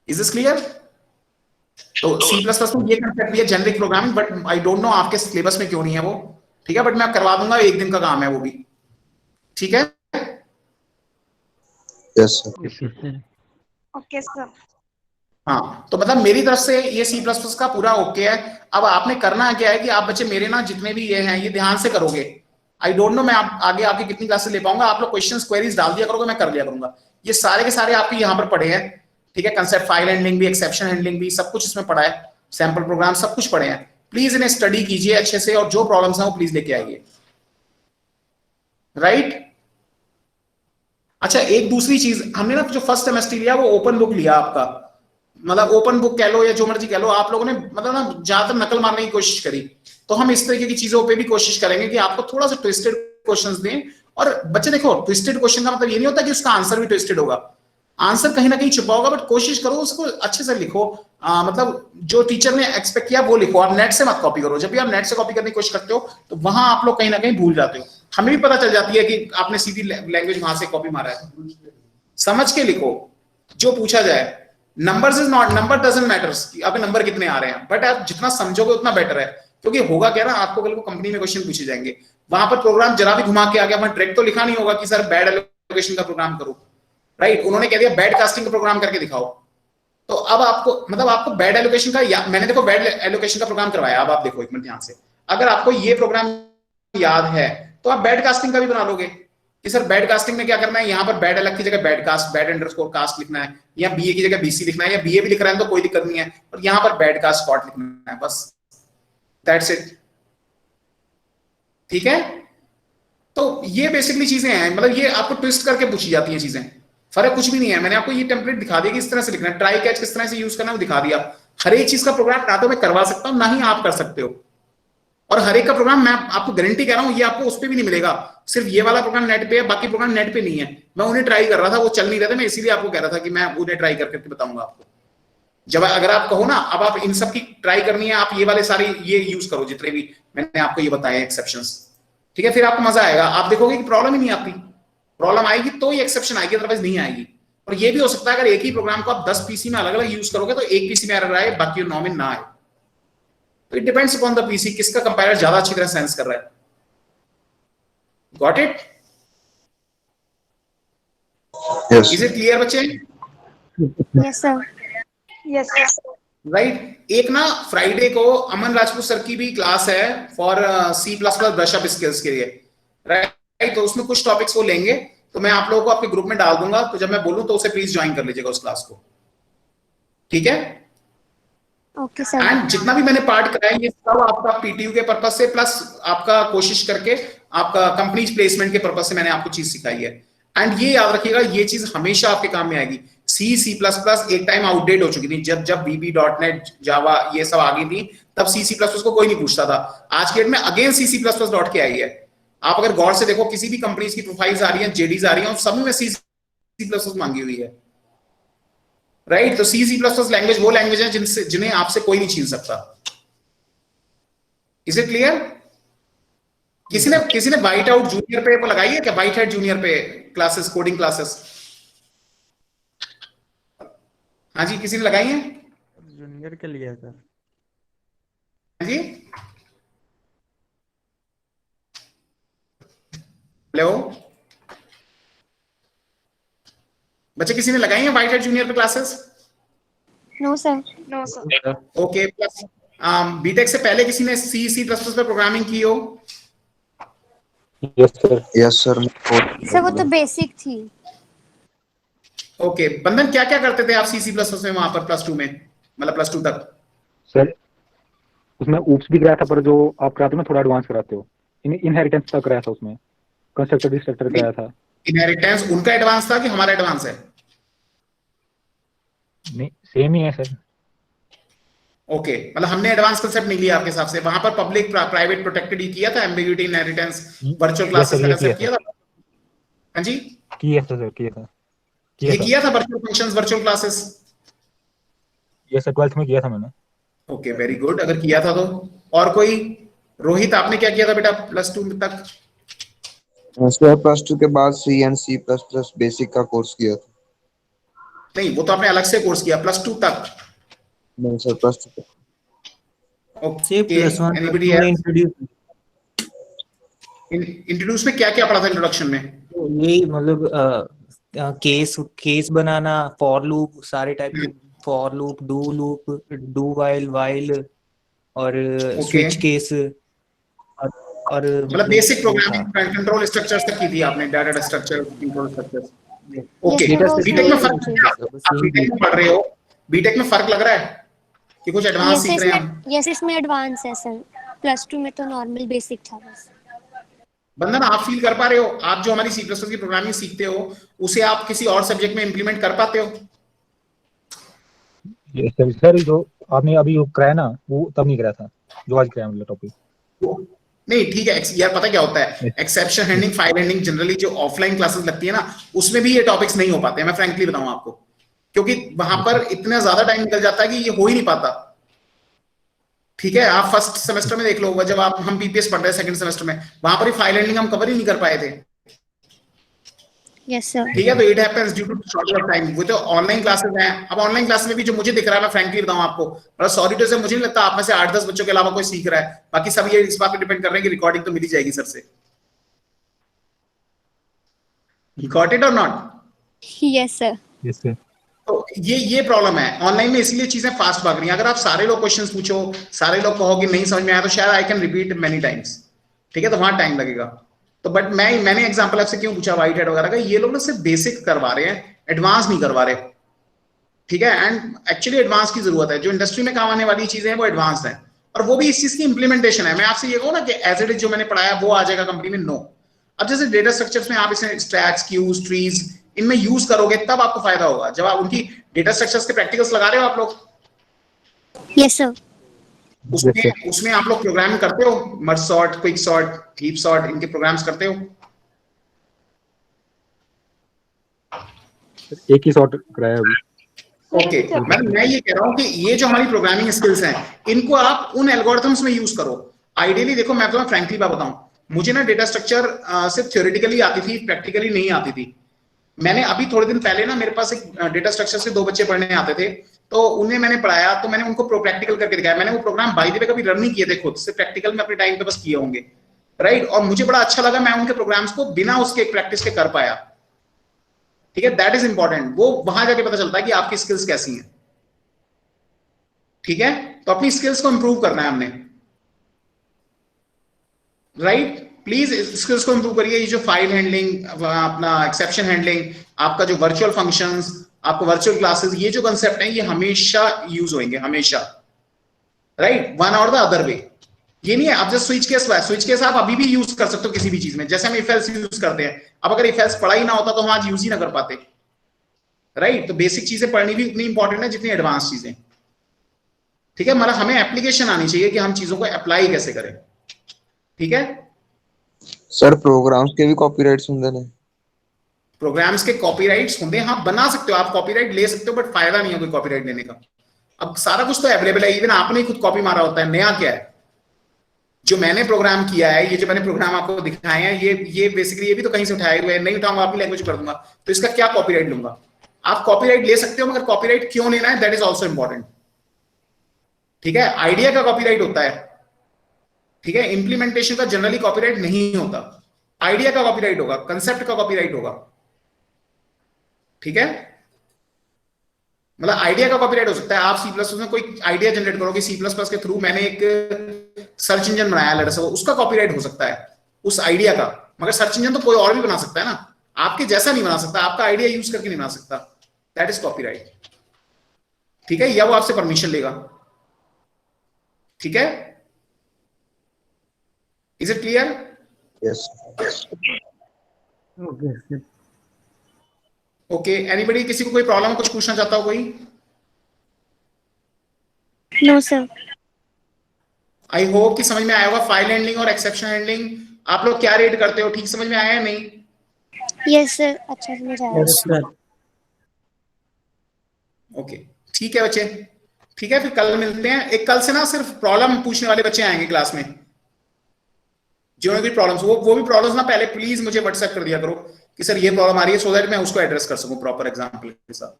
Is this clear? तो C++ में ये कंसेप्ट भी है, generic programming, but I don't know आपके सिलेबस में क्यों नहीं है वो। ठीक है, बट मैं करवा दूंगा, एक दिन का काम है वो भी। ठीक है, yes sir. Yes, sir. Okay sir. हाँ तो मतलब मेरी तरफ से ये C++ का पूरा ओके है। अब आपने करना क्या है कि आप बच्चे मेरे ना जितने भी ये हैं ये ध्यान से करोगे। आई डोंट नो मैं आप आगे आपकी कितनी क्लासेस ले पाऊंगा। आप लोग क्वेश्चंस क्वेरीज डाल दिया करोगे, मैं कर लिया करूंगा। ये सारे के सारे आपके यहाँ पर पढ़े हैं। ठीक है, कंसेप्ट फाइल हैंडलिंग भी, एक्सेप्शन हैंडलिंग भी, सब कुछ इसमें पढ़ा है, सैंपल प्रोग्राम सब कुछ पढ़े हैं। प्लीज इन्हें स्टडी कीजिए अच्छे से, और जो प्रॉब्लम्स हैं वो प्लीज लेके आइए। राइट, अच्छा, एक दूसरी चीज हमने ना जो फर्स्ट सेमेस्टर लिया वो ओपन बुक लिया आपका, मतलब ओपन बुक कह लो या जो मर्जी कह लो, आप लोगों ने मतलब ना ज्यादातर नकल मारने की कोशिश करी। तो हम इस तरीके की चीजों पे भी कोशिश करेंगे कि आपको थोड़ा सा ट्विस्टेड क्वेश्चंस दें। और बच्चे देखो, ट्विस्टेड क्वेश्चन का मतलब ये नहीं होता कि उसका आंसर भी ट्विस्टेड होगा, आंसर कहीं ना कहीं छुपा होगा, बट कोशिश करो उसको अच्छे से लिखो। मतलब जो टीचर ने एक्सपेक्ट किया वो लिखो, आप नेट से मत कॉपी करो। जब भी आप नेट से कॉपी करने की कोशिश करते हो तो वहां आप लोग कहीं ना कहीं भूल जाते हो। हमें भी पता चल जाती है कि आपने सीधी लैंग्वेज वहां से कॉपी मारा है। समझ के लिखो जो पूछा जाए। Numbers is not, number doesn't matters कि आपके नंबर कितने आ रहे हैं, बट आप जितना समझोगे उतना बेटर है। क्योंकि होगा क्या ना, आपको कल को कंपनी में क्वेश्चन पूछे जाएंगे, वहां पर प्रोग्राम जरा भी घुमा के आ गया, वहां डायरेक्ट तो लिखा नहीं होगा कि सर बैड एलोकेशन का प्रोग्राम करो, राइट? उन्होंने कह दिया बैड कास्टिंग का प्रोग्राम करके दिखाओ। तो अब आपको मतलब आपको बैड एलोकेशन का, मैंने देखो बैड एलोकेशन का प्रोग्राम करवाया। अब आप देखो एक मिनट ध्यान से, अगर आपको ये प्रोग्राम याद है तो आप बैड कास्टिंग का भी बना लोगे कि सर बैड कास्टिंग में क्या करना है, यहाँ पर बैड अलग की जगह bad cast, bad underscore cast लिखना है, या बीए की जगह बीसी लिखना है, या बीए भी लिख रहे हैं तो कोई दिक्कत नहीं है, और यहाँ पर बैड कास्ट स्कॉट लिखना है, बस दैट्स इट। ठीक है, तो ये बेसिकली चीजें हैं, मतलब ये आपको ट्विस्ट करके पूछी जाती हैं चीजें, फर्क कुछ भी नहीं है। मैंने आपको ये टेम्पलेट दिखा दिया कि इस तरह से लिखना है, ट्राई कैच किस तरह से यूज करना है वो दिखा दिया। हर एक चीज का प्रोग्राम ना तो मैं करवा सकता हूं ना ही आप कर सकते हो, और हर एक का प्रोग्राम मैं आपको गारंटी कह रहा हूं ये आपको उस पर भी नहीं मिलेगा। सिर्फ ये वाला प्रोग्राम नेट पे है, बाकी प्रोग्राम नेट पे नहीं है। मैं उन्हें ट्राई कर रहा था, वो चल नहीं रहे थे, मैं इसीलिए आपको कह रहा था कि मैं उन्हें ट्राई करके बताऊंगा आपको। जब अगर आप कहो ना अब आप इन सब की ट्राई करनी है, आप ये वाले सारे ये यूज करो जितने भी मैंने आपको ये बताए एक्सेप्शंस, ठीक है? फिर आपको मजा आएगा, आप देखोगे कि प्रॉब्लम ही नहीं आती। प्रॉब्लम आएगी तो ही एक्सेप्शन आएगी, अदरवाइज नहीं आएगी। और ये भी हो सकता है अगर एक ही प्रोग्राम को आप 10 पीसी में अलग अलग यूज करोगे तो एक पीसी में एरर आए, बाकी 9 में ना आए। तो it depends upon the PC, किसका कंपाइलर ज्यादा अच्छी तरह सेंस कर रहा है। Got it? Yes. Is it clear बच्चे? Yes, sir. Yes, sir. Right. एक ना फ्राइडे को अमन राजपूत सर की भी क्लास है फॉर C++ ब्रशअप स्किल्स के लिए, राइट? तो उसमें कुछ टॉपिक्स वो लेंगे, तो मैं आप लोगों को आपके ग्रुप में डाल दूंगा, तो जब मैं बोलूं तो उसे प्लीज ज्वाइन कर लीजिएगा उस क्लास को, ठीक है? Okay, sir. एंड जितना भी मैंने पार्ट कराया ये सब आपका पीटीयू के पर्पस से, प्लस आपका कोशिश करके आपका कंपनीज प्लेसमेंट के पर्पस से मैंने आपको चीज सिखाई है। एंड ये याद रखिएगा, ये चीज हमेशा आपके काम में आएगी। C++ एक टाइम आउटडेट हो चुकी थी, जब VB.NET जावा ये सब आ गई थी, तब C++ को कोई नहीं पूछता था। आज के डेट में अगेन C++ लौट के आई है। आप अगर गौर से देखो, किसी भी कंपनीज की प्रोफाइल्स आ रही हैं, जेडीज आ रही हैं, सब में C++ मांगी हुई है, राइट? तो C++ लैंग्वेज वो लैंग्वेज है जिन्हें आपसे कोई नहीं छीन सकता। Is it clear? किसी ने वाइट आउट जूनियर पे लगाई है क्या? वाइट हेड जूनियर पे क्लासेस, कोडिंग क्लासेस? हाँ जी, किसी ने लगाई है? जूनियर के लिए सर। हाँ जी, हेलो बच्चे, किसी ने लगाई है वाइट हेड जूनियर पे classes? No, sir. No, sir. Okay, plus BTech से पहले किसी ने C++ पे प्रोग्रामिंग की हो? Yes sir. Yes, sir. Sir वो तो बेसिक थी। ओके, बंधन क्या क्या करते थे आप C++ में वहां पर +2 में, मतलब +2 तक? सर उसमें ऊप्स भी कराया था, पर जो आप कराते हो ना थोड़ा एडवांस कराते हो। इनहेरिटेंस तक कराया था, उसमें कंस्ट्रक्टर डिस्ट्रक्टर कराया था। इनहेरिटेंस उनका एडवांस था कि हमारा एडवांस है? नहीं, सेम ही है सर। ओके, मतलब हमने एडवांस कंसेप्ट नहीं लिया आपके हिसाब से। वहां पर पब्लिक प्राइवेट प्रोटेक्टेड ही किया था, एम्बिग्यूटी, इनहेरिटेंस, वर्चुअल क्लासेस का कंसेप्ट किया था? हाँ जी, किया था सर, किया था। ये किया था वर्चुअल फंक्शंस, वर्चुअल क्लासेस? ये सर 12th में किया था मैंने। Okay, very good. अगर किया था तो और कोई? रोहित, आपने क्या किया था बेटा +2 तक? सर +2 के बाद C and C++ बेसिक का कोर्स किया था। नहीं, वो तो आपने अलग से कोर्स किया +2 तक। नहीं सर, +2 तक। से ओके, +1 एनीबॉडी इंट्रोड्यूस में क्या क्या पढ़ा था इंट्रोडक्शन में? यही मतलब केस बनाना, फॉर लूप, सारे टाइप के फॉर लूप, डू वाइल और स्विच केस, और मतलब बेसिक प्रोग्रामिंग कंट्रोल स्ट्रक्चर्स तक की थी आपने, data structure, control structures. Okay, BTech में फर्क बीटेक में पढ़ रहे हो, बीटेक में फर्क लग रहा है कि कुछ एडवांस सीख रहे हैं हम? यस, इसमें एडवांस है सर। +2 में तो नॉर्मल बेसिक था बस। बंधन आप फील कर पा रहे हो, आप जो हमारी C++ की प्रोग्रामिंग सीखते हो उसे आप किसी और सब्जेक्ट में इंप्लीमेंट कर पाते हो? ये सर जो आपने अभी वो कराया ना, वो तब नहीं कराया था जो आज कराया मतलब टॉपिक। नहीं ठीक है यार, पता क्या होता है, exception handling, file handling generally जो ऑफलाइन क्लासेस लगती है ना, उसमें भी ये टॉपिक्स नहीं हो पाते हैं, मैं फ्रैंकली बताऊं आपको, क्योंकि वहां पर इतना ज्यादा टाइम निकल जाता है कि ये हो ही नहीं पाता। ठीक है, आप फर्स्ट सेमेस्टर में देख लो, जब हम पीपीएस पढ़ रहे हैं सेकंड सेमेस्टर में, वहां पर फाइल हैंडलिंग हम कवर ही नहीं कर पाए थे। Yes sir. ठीक है, तो it happens due to shortage of time. वो तो ऑनलाइन क्लासेस हैं, अब ऑनलाइन क्लास में भी जो मुझे दिख रहा है, मैं फ्रैंकली बताऊं आपको, मतलब सॉरी टू से, मुझे नहीं लगता आप में से 8-10 बच्चों के अलावा कोई सीख रहा है, बाकी सब ये इस बात पे डिपेंड कर रहे हैं कि रिकॉर्डिंग तो मिली जाएगी सर से। You got it or not? Yes sir. Yes sir. तो ये प्रॉब्लम है ऑनलाइन में, इसलिए चीजें फास्ट भाग रही हैं। अगर आप सारे लोग क्वेश्चंस पूछो, सारे लोग कहो कि नहीं समझ में आया, तो शायद I can repeat many times. ठीक है, तो वहां टाइम लगेगा। तो बट मैंने एग्जांपल आपसे क्यों पूछा व्हाइट हेड वगैरह का, ये लोग ना सिर्फ बेसिक करवा रहे हैं, एडवांस नहीं करवा रहे। ठीक है, एंड एक्चुअली एडवांस की जरूरत है, जो इंडस्ट्री में काम आने वाली चीजें हैं वो एडवांस है, और वो भी इस चीज की इंप्लीमेंटेशन है। मैं आपसे ये कहूँ ना कि एज इट इज जो मैंने पढ़ाया वो आ जाएगा कंपनी में, नो। अब जैसे डेटा स्ट्रक्चर्स में आप इसे स्टैक्स, क्यूज, ट्रीज इनमें यूज करोगे तब आपको फायदा होगा, जब आप उनकी डेटा स्ट्रक्चर्स के प्रैक्टिकल्स लगा रहे हो आप लोग। Yes sir. उसमें आप लोग प्रोग्राम करते हो, merge sort, quick sort, heap sort, इनके प्रोग्राम्स करते हो? एक ही सॉर्ट कराया अभी। ओके, मैं ये कह रहा हूं कि ये जो हमारी प्रोग्रामिंग स्किल्स हैं, इनको आप उन एल्गोरिथम्स में यूज करो। आइडियली देखो, मैं तो फ्रैंकली बात बताऊं, मुझे ना डेटा स्ट्रक्चर सिर्फ थ्योरेटिकली आती थी, प्रैक्टिकली नहीं आती थी। मैंने अभी थोड़े दिन पहले ना, मेरे पास एक डेटा स्ट्रक्चर से 2 बच्चे पढ़ने आते थे, तो उन्हें मैंने पढ़ाया, तो मैंने उनको प्रैक्टिकल करके दिखाया। मैंने वो प्रोग्राम बाय द वे कभी रन नहीं किए थे खुद से, प्रैक्टिकल में अपने टाइम पे बस किए होंगे, राइट। और मुझे बड़ा अच्छा लगा, मैं उनके प्रोग्राम्स को बिना उसके प्रैक्टिस के कर पाया। ठीक है, दैट इज इंपॉर्टेंट, वो वहां जाके पता चलता है कि आपकी स्किल्स कैसी हैं। ठीक है, तो अपनी स्किल्स को इंप्रूव करना है हमने, राइट। प्लीज स्किल्स को इंप्रूव करिए। ये जो फाइल हैंडलिंग, अपना एक्सेप्शन हैंडलिंग, आपका जो वर्चुअल फंक्शंस, आपको वर्चुअल क्लासेस, ये जो कंसेप्ट है ये हमेशा यूज होंगे, हमेशा, राइट, वन और द अदर वे। ये नहीं है आप जस्ट स्विच केस आप अभी भी यूज कर सकते हो किसी भी चीज में, जैसे हम इफ एल्स यूज करते हैं। अब अगर इफ एल्स पढ़ा ही ना होता तो हम आज यूज ही ना कर पाते, राइट। तो बेसिक चीजें पढ़नी भी उतनी इंपॉर्टेंट है जितनी एडवांस चीजें। ठीक है, मतलब हमें एप्लीकेशन आनी चाहिए कि हम चीजों को अप्लाई कैसे करें। ठीक है सर, प्रोग्राम्स के भी कॉपीराइट्स होंगे ने? प्रोग्राम्स के कॉपीराइट्स होंगे, हाँ, बना सकते हो आप, कॉपीराइट ले सकते हो, बट फायदा नहीं है कोई कॉपीराइट लेने का। अब सारा कुछ तो अवेलेबल है, इवन आपने खुद कॉपी मारा होता है। नया क्या है, जो मैंने प्रोग्राम किया है, ये जो मैंने प्रोग्राम आपको दिखाए हैं, ये बेसिकली ये भी तो कहीं से उठाए हुए हैं, नहीं उठाऊंगा अपनी लैंग्वेज कर दूंगा, तो इसका क्या कॉपीराइट लूंगा? आप कॉपीराइट ले सकते हो, मगर कॉपीराइट क्यों लेना है, दैट इज ऑल्सो इंपॉर्टेंट। ठीक है, आइडिया का कॉपीराइट होता है, ठीक है, इंप्लीमेंटेशन का जनरली कॉपीराइट नहीं होता। आइडिया का कॉपीराइट होगा, कंसेप्ट का कॉपीराइट होगा। ठीक है, मतलब आइडिया का कॉपीराइट हो सकता है। आप C++ में कोई आइडिया जनरेट करोगे, C++ के थ्रू मैंने एक सर्च इंजन बनाया लेट्स से, उसका कॉपीराइट हो सकता है उस आइडिया का, मगर सर्च इंजन तो कोई और भी बना सकता है ना, आपके जैसा नहीं बना सकता, आपका आइडिया यूज करके नहीं बना सकता, दैट इज कॉपीराइट। ठीक है, या वो आपसे परमिशन लेगा। ठीक है, is it clear? Yes. Okay, anybody, किसी को कोई प्रॉब्लम, कुछ पूछना चाहता हो कोई? No sir. आई होप कि समझ में आया होगा। फाइल हैंडलिंग और एक्सेप्शन हैंडलिंग आप लोग क्या रेट करते हो, ठीक समझ में आया है नहीं? यस सर, अच्छा समझ आया। ओके, ठीक है बच्चे, ठीक है, फिर कल मिलते हैं। एक कल से ना सिर्फ प्रॉब्लम पूछने वाले बच्चे आएंगे क्लास में, जिन्होंने भी प्रॉब्लम्स, वो भी प्रॉब्लम्स ना पहले प्लीज मुझे व्हाट्सएप कर दिया करो कि सर ये प्रॉब्लम आ रही है, सो दैट मैं उसको एड्रेस कर सकूं प्रॉपर एग्जांपल के साथ।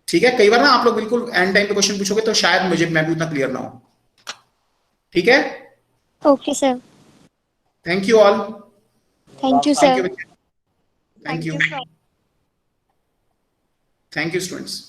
ठीक है, कई बार ना आप लोग बिल्कुल एंड टाइम पे क्वेश्चन पूछोगे तो शायद मैं भी उतना क्लियर ना हूं। ठीक है, okay sir. Thank you all. Thank you sir. Thank you, thank you students.